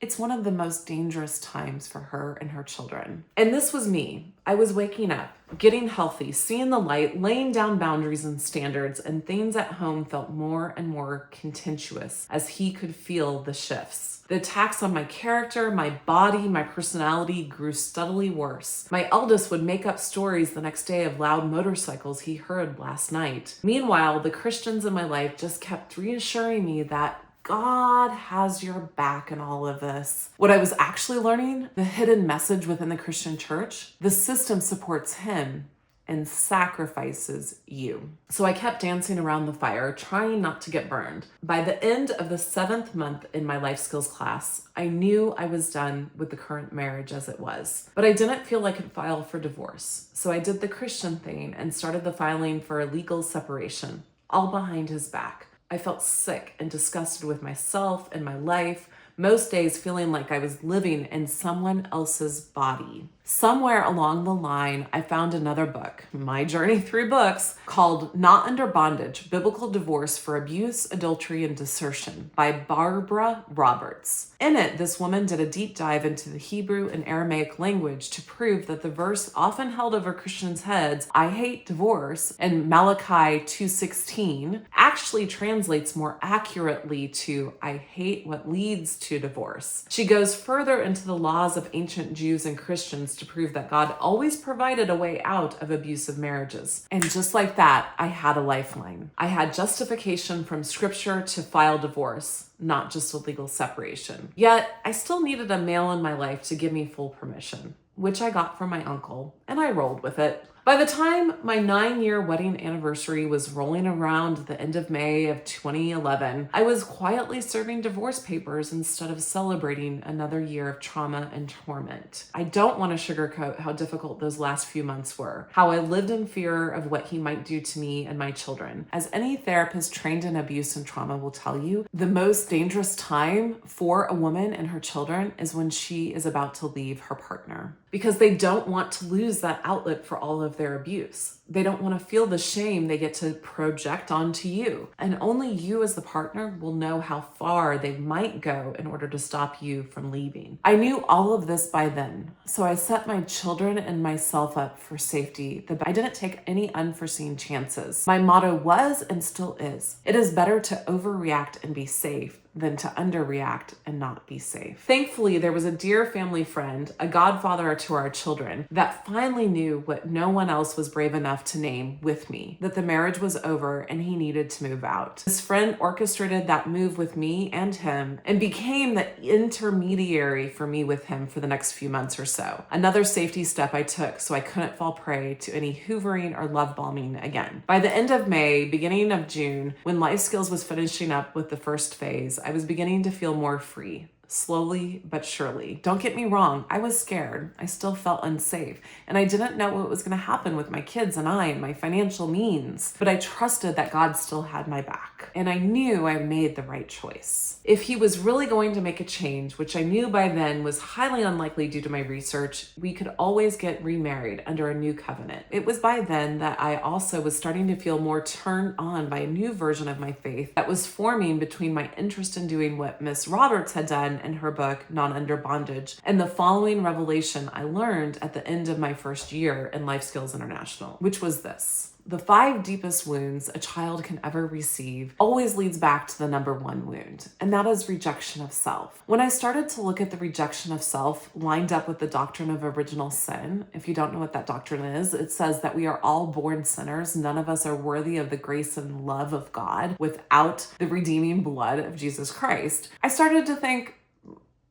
it's one of the most dangerous times for her and her children. And this was me. I was waking up, getting healthy, seeing the light, laying down boundaries and standards, and things at home felt more and more contentious as he could feel the shifts. The attacks on my character, my body, my personality grew steadily worse. My eldest would make up stories the next day of loud motorcycles he heard last night. Meanwhile, the Christians in my life just kept reassuring me that God has your back in all of this. What I was actually learning, the hidden message within the Christian church, the system supports him and sacrifices you. So I kept dancing around the fire, trying not to get burned. By the end of the 7th month in my life skills class, I knew I was done with the current marriage as it was. But I didn't feel I could file for divorce. So I did the Christian thing and started the filing for a legal separation, all behind his back. I felt sick and disgusted with myself and my life, most days feeling like I was living in someone else's body. Somewhere along the line, I found another book, my journey through books, called Not Under Bondage, Biblical Divorce for Abuse, Adultery, and Desertion by Barbara Roberts. In it, this woman did a deep dive into the Hebrew and Aramaic language to prove that the verse often held over Christians' heads, I hate divorce, in Malachi 2:16, actually translates more accurately to I hate what leads to divorce. She goes further into the laws of ancient Jews and Christians to prove that God always provided a way out of abusive marriages. And just like that, I had a lifeline. I had justification from scripture to file divorce, not just a legal separation. Yet, I still needed a male in my life to give me full permission, which I got from my uncle, and I rolled with it. By the time my 9-year wedding anniversary was rolling around the end of May of 2011, I was quietly serving divorce papers instead of celebrating another year of trauma and torment. I don't want to sugarcoat how difficult those last few months were, how I lived in fear of what he might do to me and my children. As any therapist trained in abuse and trauma will tell you, the most dangerous time for a woman and her children is when she is about to leave her partner, because they don't want to lose that outlet for all of their abuse. They don't want to feel the shame they get to project onto you. And only you as the partner will know how far they might go in order to stop you from leaving. I knew all of this by then, so I set my children and myself up for safety. I didn't take any unforeseen chances. My motto was and still is, it is better to overreact and be safe than to underreact and not be safe. Thankfully, there was a dear family friend, a godfather to our children, that finally knew what no one else was brave enough enough to name with me that the marriage was over and he needed to move out. His friend orchestrated that move with me and him and became the intermediary for me with him for the next few months or so. Another safety step I took so I couldn't fall prey to any hoovering or love bombing again. By the end of May, beginning of June, when Life Skills was finishing up with the first phase, I was beginning to feel more free. Slowly but surely. Don't get me wrong, I was scared. I still felt unsafe, and I didn't know what was going to happen with my kids and I and my financial means, but I trusted that God still had my back, and I knew I made the right choice. If he was really going to make a change, which I knew by then was highly unlikely due to my research, we could always get remarried under a new covenant. It was by then that I also was starting to feel more turned on by a new version of my faith that was forming between my interest in doing what Miss Roberts had done in her book, Not Under Bondage, and the following revelation I learned at the end of my first year in Life Skills International, which was this. The 5 deepest wounds a child can ever receive always leads back to the number 1 wound, and that is rejection of self. When I started to look at the rejection of self lined up with the doctrine of original sin, if you don't know what that doctrine is, it says that we are all born sinners. None of us are worthy of the grace and love of God without the redeeming blood of Jesus Christ. I started to think,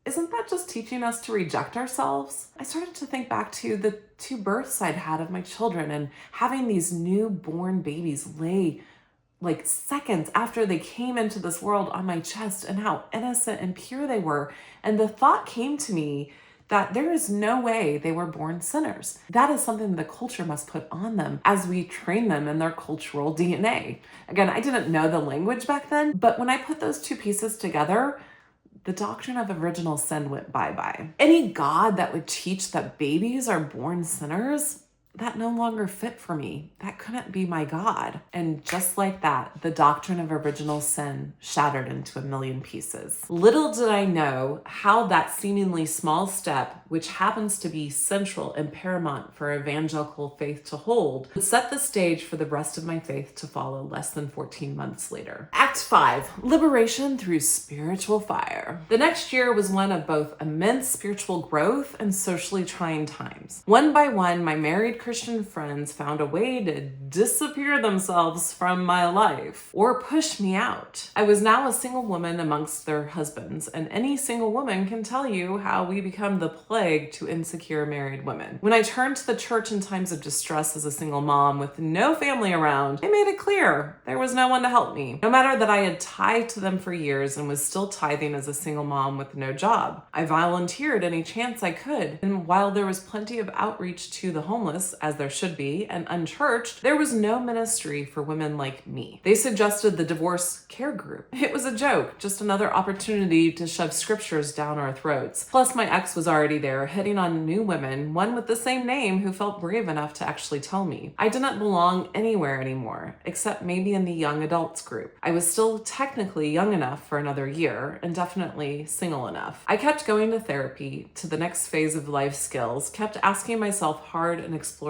isn't that just teaching us to reject ourselves? I started to think back to the 2 births I'd had of my children and having these newborn babies lay like seconds after they came into this world on my chest and how innocent and pure they were. And the thought came to me that there is no way they were born sinners. That is something the culture must put on them as we train them in their cultural DNA. Again, I didn't know the language back then, but when I put those 2 pieces together, the doctrine of original sin went bye-bye. Any God that would teach that babies are born sinners, that no longer fit for me. That couldn't be my God. And just like that, the doctrine of original sin shattered into a million pieces. Little did I know how that seemingly small step, which happens to be central and paramount for evangelical faith to hold, would set the stage for the rest of my faith to follow less than 14 months later. Act 5, liberation through spiritual fire. The next year was one of both immense spiritual growth and socially trying times. One by one, my married Christian friends found a way to disappear themselves from my life or push me out. I was now a single woman amongst their husbands, and any single woman can tell you how we become the plague to insecure married women. When I turned to the church in times of distress as a single mom with no family around, they made it clear there was no one to help me. No matter that I had tithed to them for years and was still tithing as a single mom with no job. I volunteered any chance I could, and while there was plenty of outreach to the homeless, as there should be, and unchurched, there was no ministry for women like me. They suggested the divorce care group. It was a joke, just another opportunity to shove scriptures down our throats. Plus, my ex was already there, hitting on new women, one with the same name who felt brave enough to actually tell me. I didn't belong anywhere anymore, except maybe in the young adults group. I was still technically young enough for another year, and definitely single enough. I kept going to therapy, to the next phase of life skills, kept asking myself hard and exploratory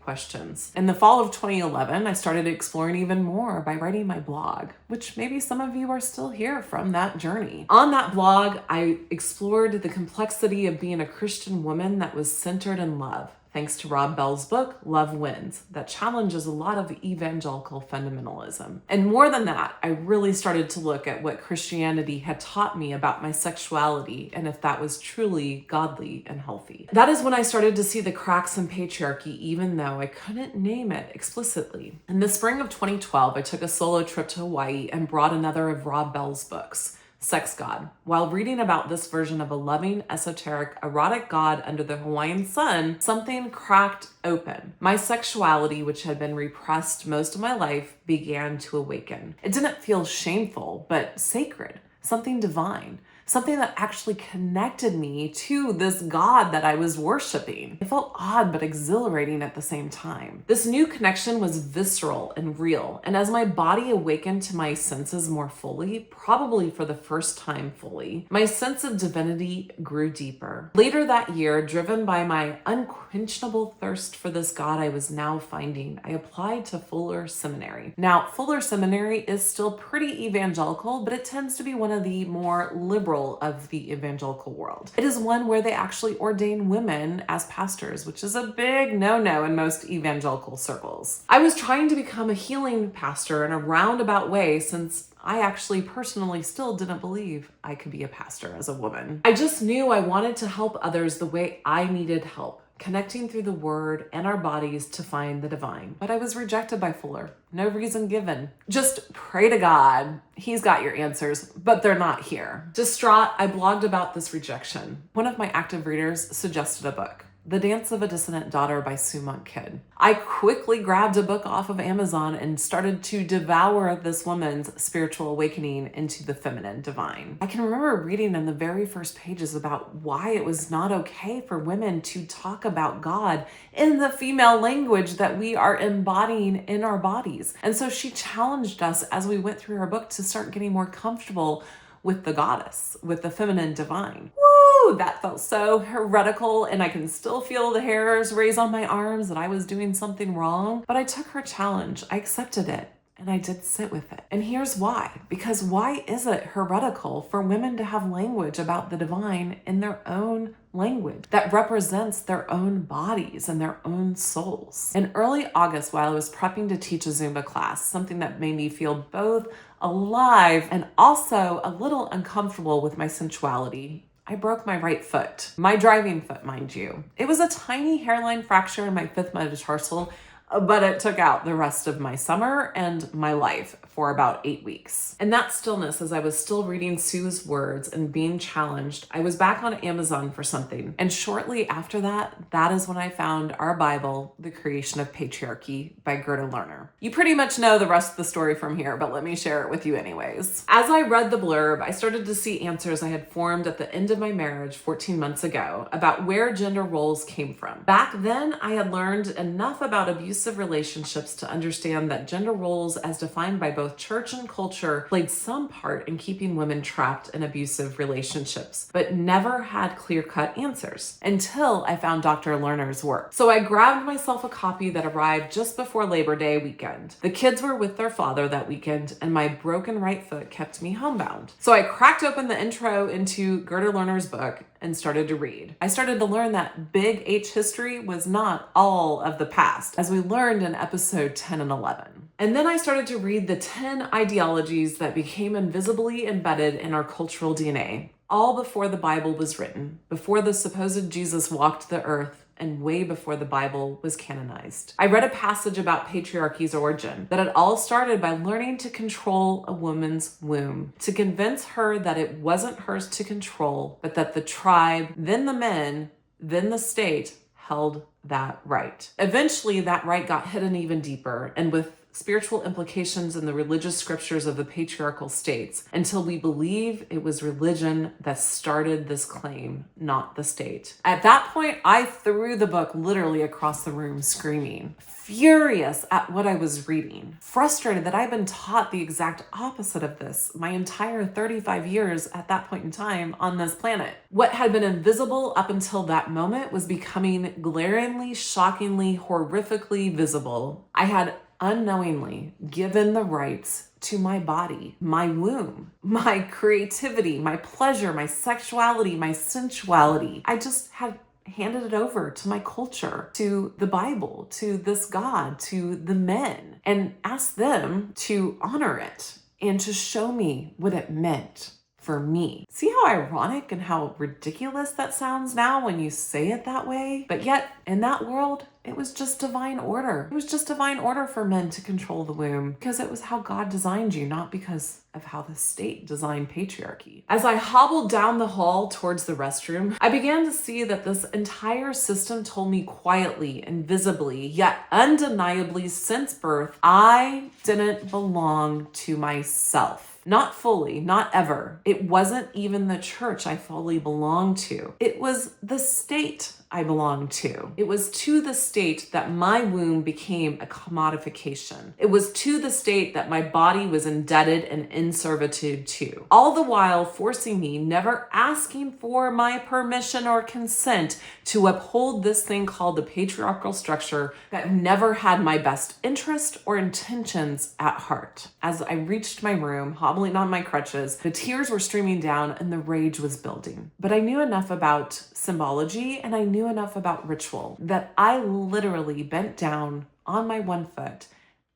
questions. In the fall of 2011, I started exploring even more by writing my blog, which maybe some of you are still here from that journey. On that blog, I explored the complexity of being a Christian woman that was centered in love. Thanks to Rob Bell's book, Love Wins, that challenges a lot of evangelical fundamentalism. And more than that, I really started to look at what Christianity had taught me about my sexuality and if that was truly godly and healthy. That is when I started to see the cracks in patriarchy, even though I couldn't name it explicitly. In the spring of 2012, I took a solo trip to Hawaii and brought another of Rob Bell's books, Sex God. While reading about this version of a loving, esoteric, erotic God under the Hawaiian sun, something cracked open. My sexuality, which had been repressed most of my life, began to awaken. It didn't feel shameful, but sacred, something divine. Something that actually connected me to this God that I was worshiping. It felt odd but exhilarating at the same time. This new connection was visceral and real, and as my body awakened to my senses more fully, probably for the first time fully, my sense of divinity grew deeper. Later that year, driven by my unquenchable thirst for this God I was now finding, I applied to Fuller Seminary. Now, Fuller Seminary is still pretty evangelical, but it tends to be one of the more liberal plural of the evangelical world. It is one where they actually ordain women as pastors, which is a big no-no in most evangelical circles. I was trying to become a healing pastor in a roundabout way since I actually personally still didn't believe I could be a pastor as a woman. I just knew I wanted to help others the way I needed help, connecting through the word and our bodies to find the divine. But I was rejected by Fuller. No reason given. Just pray to God. He's got your answers, but they're not here. Distraught, I blogged about this rejection. One of my active readers suggested a book, The Dance of a Dissonant Daughter by Sue Monk Kidd. I quickly grabbed a book off of Amazon and started to devour this woman's spiritual awakening into the feminine divine. I can remember reading in the very first pages about why it was not okay for women to talk about God in the female language that we are embodying in our bodies. And so she challenged us as we went through her book to start getting more comfortable with the goddess, with the feminine divine. Woo! That felt so heretical, and I can still feel the hairs raise on my arms that I was doing something wrong. But I took her challenge, I accepted it, and I did sit with it. And here's why. Because why is it heretical for women to have language about the divine in their own language that represents their own bodies and their own souls? In early August, while I was prepping to teach a Zumba class, something that made me feel both alive and also a little uncomfortable with my sensuality, I broke my right foot. My driving foot, mind you. It was a tiny hairline fracture in my fifth metatarsal, but it took out the rest of my summer and my life for about 8 weeks. In that stillness, as I was still reading Sue's words and being challenged, I was back on Amazon for something. And shortly after that, that is when I found our Bible, The Creation of Patriarchy by Gerda Lerner. You pretty much know the rest of the story from here, but let me share it with you anyways. As I read the blurb, I started to see answers I had formed at the end of my marriage 14 months ago about where gender roles came from. Back then, I had learned enough about abusive relationships to understand that gender roles, as defined by both church and culture, played some part in keeping women trapped in abusive relationships, but never had clear-cut answers until I found Dr. Lerner's work. So I grabbed myself a copy that arrived just before Labor Day weekend. The kids were with their father that weekend, and my broken right foot kept me homebound. So I cracked open the intro into Gerda Lerner's book and started to read. I started to learn that big H history was not all of the past, as we learned in episode 10 and 11. And then I started to read the 10 ideologies that became invisibly embedded in our cultural DNA, all before the Bible was written, before the supposed Jesus walked the earth, and way before the Bible was canonized. I read a passage about patriarchy's origin, that it all started by learning to control a woman's womb, to convince her that it wasn't hers to control, but that the tribe, then the men, then the state held that right. Eventually, that right got hidden even deeper, and with spiritual implications in the religious scriptures of the patriarchal states, until we believe it was religion that started this claim, not the state. At that point, I threw the book literally across the room screaming, furious at what I was reading, frustrated that I'd been taught the exact opposite of this my entire 35 years at that point in time on this planet. What had been invisible up until that moment was becoming glaringly, shockingly, horrifically visible. I had unknowingly given the rights to my body, my womb, my creativity, my pleasure, my sexuality, my sensuality. I just had handed it over to my culture, to the Bible, to this God, to the men, and asked them to honor it and to show me what it meant for me. See how ironic and how ridiculous that sounds now when you say it that way? But yet, in that world, it was just divine order. It was just divine order for men to control the womb because it was how God designed you, not because of how the state designed patriarchy. As I hobbled down the hall towards the restroom, I began to see that this entire system told me quietly and visibly, yet undeniably since birth, I didn't belong to myself. Not fully, not ever. It wasn't even the church I fully belonged to. It was the state I belonged to. It was to the state that my womb became a commodification. It was to the state that my body was indebted and in servitude to. All the while forcing me, never asking for my permission or consent, to uphold this thing called the patriarchal structure that never had my best interest or intentions at heart. As I reached my room, hobbled hobbling on my crutches. The tears were streaming down and the rage was building. But I knew enough about symbology and I knew enough about ritual that I literally bent down on my one foot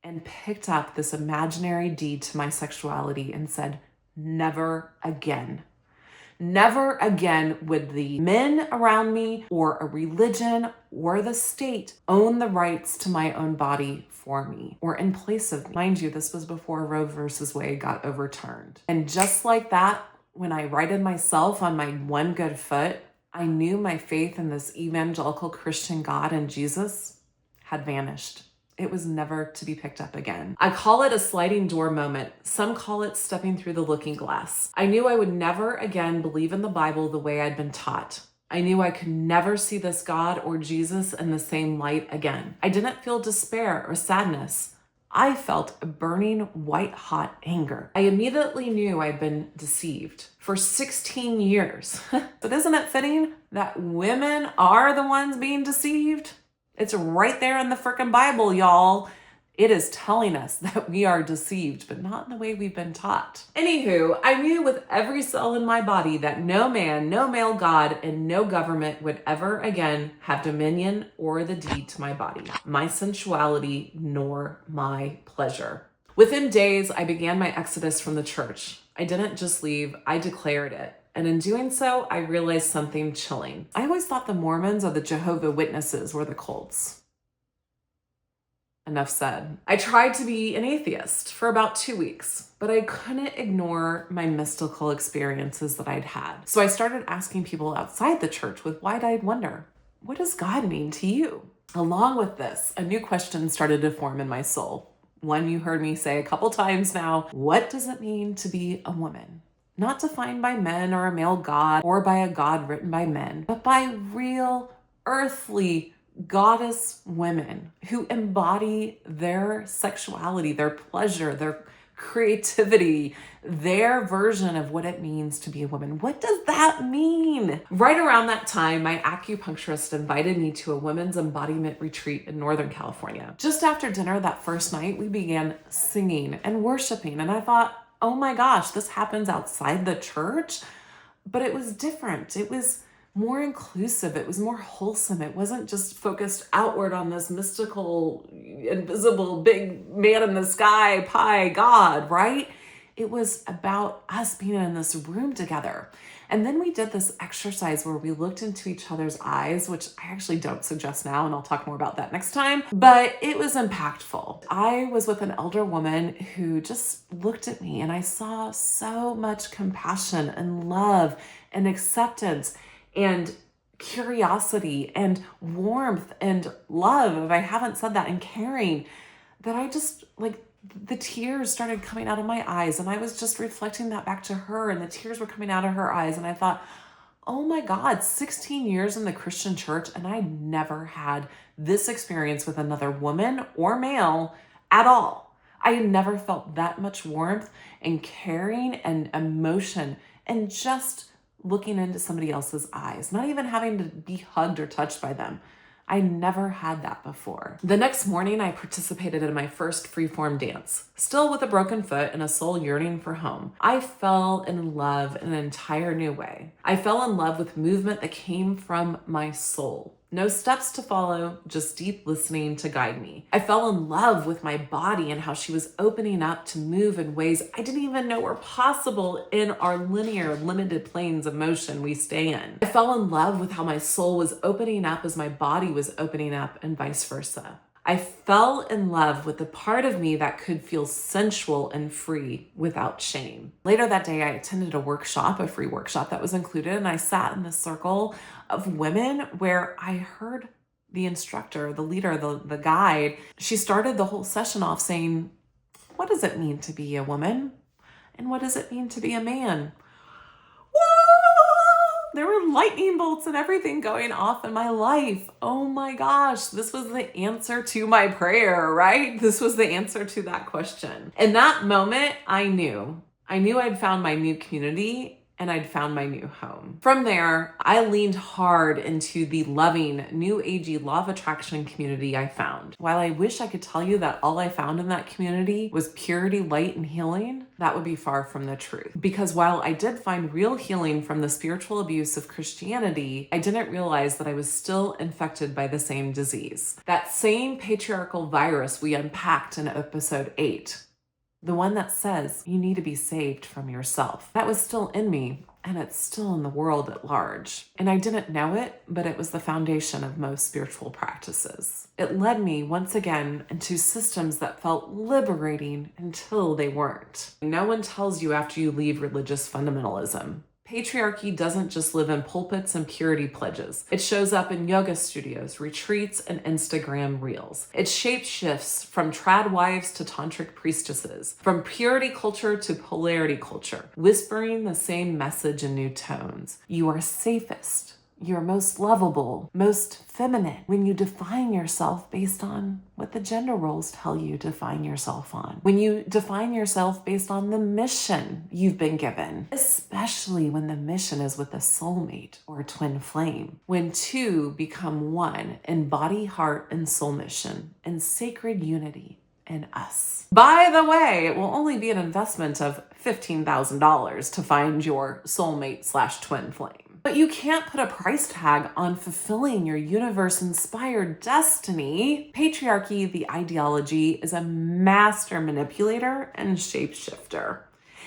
and picked up this imaginary deed to my sexuality and said, never again. Never again would the men around me or a religion or the state own the rights to my own body for me or in place of me. Mind you, this was before Roe versus Wade got overturned. And just like that, when I righted myself on my one good foot, I knew my faith in this evangelical Christian God and Jesus had vanished. It was never to be picked up again. I call it a sliding door moment. Some call it stepping through the looking glass. I knew I would never again believe in the Bible the way I'd been taught. I knew I could never see this God or Jesus in the same light again. I didn't feel despair or sadness. I felt a burning white-hot anger. I immediately knew I'd been deceived for 16 years. But isn't it fitting that women are the ones being deceived? It's right there in the frickin' Bible, y'all. It is telling us that we are deceived, but not in the way we've been taught. Anywho, I knew with every cell in my body that no man, no male God, and no government would ever again have dominion or the deed to my body, my sensuality, nor my pleasure. Within days, I began my exodus from the church. I didn't just leave, I declared it. And in doing so, I realized something chilling. I always thought the Mormons or the Jehovah's Witnesses were the cults. Enough said. I tried to be an atheist for about 2 weeks, but I couldn't ignore my mystical experiences that I'd had. So I started asking people outside the church with wide-eyed wonder, what does God mean to you? Along with this, a new question started to form in my soul. One you heard me say a couple times now, what does it mean to be a woman? Not defined by men or a male god or by a god written by men, but by real earthly goddess women who embody their sexuality, their pleasure, their creativity, their version of what it means to be a woman. What does that mean? Right around that time, my acupuncturist invited me to a women's embodiment retreat in Northern California. Just after dinner that first night, we began singing and worshiping, and I thought, oh my gosh, this happens outside the church, but it was different. It was more inclusive. It was more wholesome. It wasn't just focused outward on this mystical, invisible, big man in the sky, pie God, right? It was about us being in this room together. And then we did this exercise where we looked into each other's eyes, which I actually don't suggest now, and I'll talk more about that next time, but it was impactful. I was with an elder woman who just looked at me and I saw so much compassion and love and acceptance and curiosity and warmth and love, if I haven't said that, and caring, that I just the tears started coming out of my eyes, and I was just reflecting that back to her, and the tears were coming out of her eyes, and I thought, oh my God, 16 years in the Christian church, and I never had this experience with another woman or male at all. I had never felt that much warmth and caring and emotion and just looking into somebody else's eyes, not even having to be hugged or touched by them. I never had that before. The next morning, I participated in my first freeform dance, still with a broken foot and a soul yearning for home. I fell in love in an entire new way. I fell in love with movement that came from my soul. No steps to follow, just deep listening to guide me. I fell in love with my body and how she was opening up to move in ways I didn't even know were possible in our linear, limited planes of motion we stay in. I fell in love with how my soul was opening up as my body was opening up and vice versa. I fell in love with the part of me that could feel sensual and free without shame. Later that day, I attended a free workshop that was included, and I sat in this circle of women where I heard the instructor, the leader, the guide. She started the whole session off saying, what does it mean to be a woman? And what does it mean to be a man? There were lightning bolts and everything going off in my life. Oh my gosh, this was the answer to my prayer, right? This was the answer to that question. In that moment, I knew I'd found my new community and I'd found my new home. From there, I leaned hard into the loving, new agey law of attraction community I found. While I wish I could tell you that all I found in that community was purity, light, and healing, that would be far from the truth. Because while I did find real healing from the spiritual abuse of Christianity, I didn't realize that I was still infected by the same disease. That same patriarchal virus we unpacked in episode 8. The one that says you need to be saved from yourself. That was still in me, and it's still in the world at large. And I didn't know it, but it was the foundation of most spiritual practices. It led me once again into systems that felt liberating until they weren't. No one tells you after you leave religious fundamentalism. Patriarchy doesn't just live in pulpits and purity pledges. It shows up in yoga studios, retreats, and Instagram reels. It shapeshifts from TradWives to tantric priestesses, from purity culture to polarity culture, whispering the same message in new tones. You are safest. You're most lovable, most feminine when you define yourself based on what the gender roles tell you to define yourself on. When you define yourself based on the mission you've been given, especially when the mission is with a soulmate or a twin flame. When two become one in body, heart, and soul mission in sacred unity in us. By the way, it will only be an investment of $15,000 to find your soulmate/twin flame. But you can't put a price tag on fulfilling your universe-inspired destiny. Patriarchy, the ideology, is a master manipulator and shapeshifter.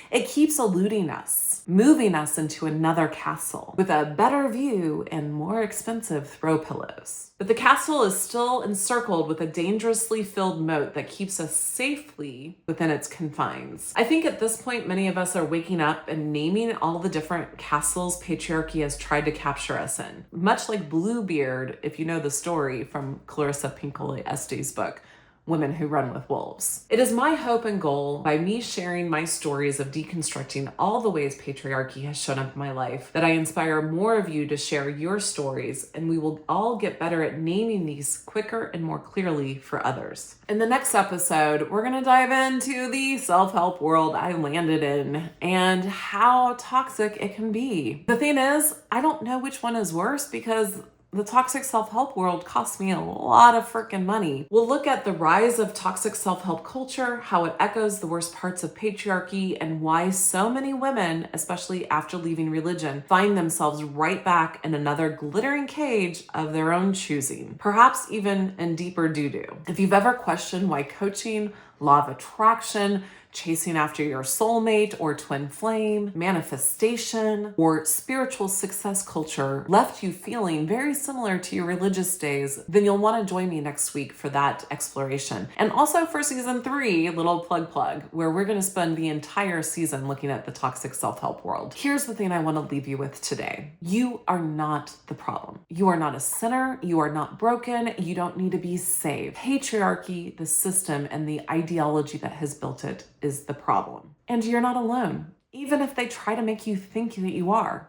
It keeps eluding us, moving us into another castle with a better view and more expensive throw pillows. But the castle is still encircled with a dangerously filled moat that keeps us safely within its confines. I think at this point, many of us are waking up and naming all the different castles patriarchy has tried to capture us in. Much like Bluebeard, if you know the story from Clarissa Pinkola Estes' book, Women Who Run with Wolves. It is my hope and goal, by me sharing my stories of deconstructing all the ways patriarchy has shown up in my life, that I inspire more of you to share your stories, and we will all get better at naming these quicker and more clearly for others. In the next episode, we're gonna dive into the self-help world I landed in and how toxic it can be. The thing is, I don't know which one is worse because the toxic self-help world costs me a lot of freaking money. We'll look at the rise of toxic self-help culture, how it echoes the worst parts of patriarchy, and why so many women, especially after leaving religion, find themselves right back in another glittering cage of their own choosing, perhaps even in deeper doo-doo. If you've ever questioned why coaching, law of attraction, chasing after your soulmate or twin flame, manifestation, or spiritual success culture left you feeling very similar to your religious days, then you'll want to join me next week for that exploration. And also for season 3, little plug, where we're going to spend the entire season looking at the toxic self-help world. Here's the thing I want to leave you with today. You are not the problem. You are not a sinner. You are not broken. You don't need to be saved. Patriarchy, the system, and the ideology that has built it is the problem. And you're not alone. Even if they try to make you think that you are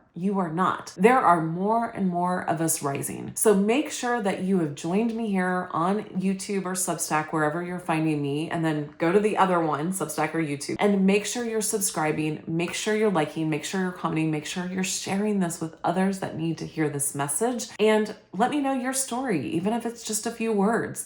not. There are more and more of us rising. So make sure that you have joined me here on YouTube or Substack, wherever you're finding me, and then go to the other one, Substack or YouTube, and make sure you're subscribing, make sure you're liking, make sure you're commenting, make sure you're sharing this with others that need to hear this message, and let me know your story, even if it's just a few words.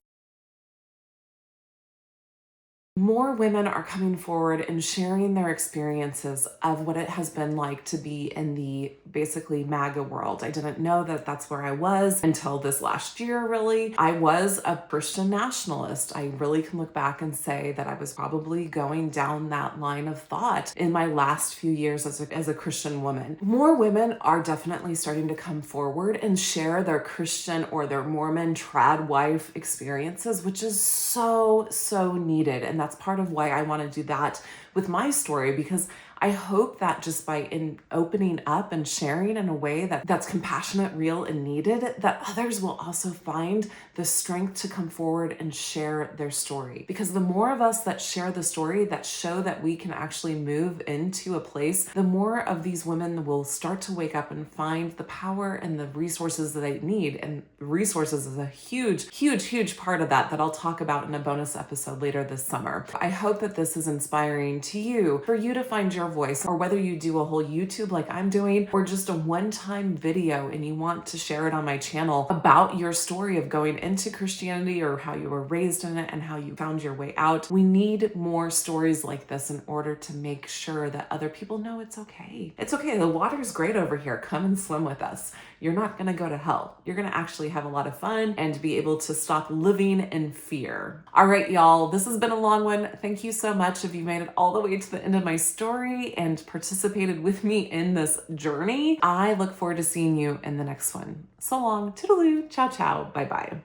More women are coming forward and sharing their experiences of what it has been like to be in the basically MAGA world. I didn't know that that's where I was until this last year, really. I was a Christian nationalist. I really can look back and say that I was probably going down that line of thought in my last few years as a Christian woman. More women are definitely starting to come forward and share their Christian or their Mormon TradWife experiences, which is so needed. And that's part of why I want to do that with my story, because I hope that just by opening up and sharing in a way that's compassionate, real, and needed, that others will also find the strength to come forward and share their story. Because the more of us that share the story, that show that we can actually move into a place, the more of these women will start to wake up and find the power and the resources that they need. And resources is a huge part of that I'll talk about in a bonus episode later this summer. I hope that this is inspiring to you, for you to find your voice, or whether you do a whole YouTube like I'm doing, or just a one-time video and you want to share it on my channel about your story of going into Christianity or how you were raised in it and how you found your way out. We need more stories like this in order to make sure that other people know it's okay. It's okay. The water's great over here. Come and swim with us. You're not going to go to hell. You're going to actually have a lot of fun and be able to stop living in fear. All right, y'all, this has been a long one. Thank you so much if you made it all the way to the end of my story and participated with me in this journey. I look forward to seeing you in the next one. So long. Toodaloo. Ciao, ciao. Bye-bye.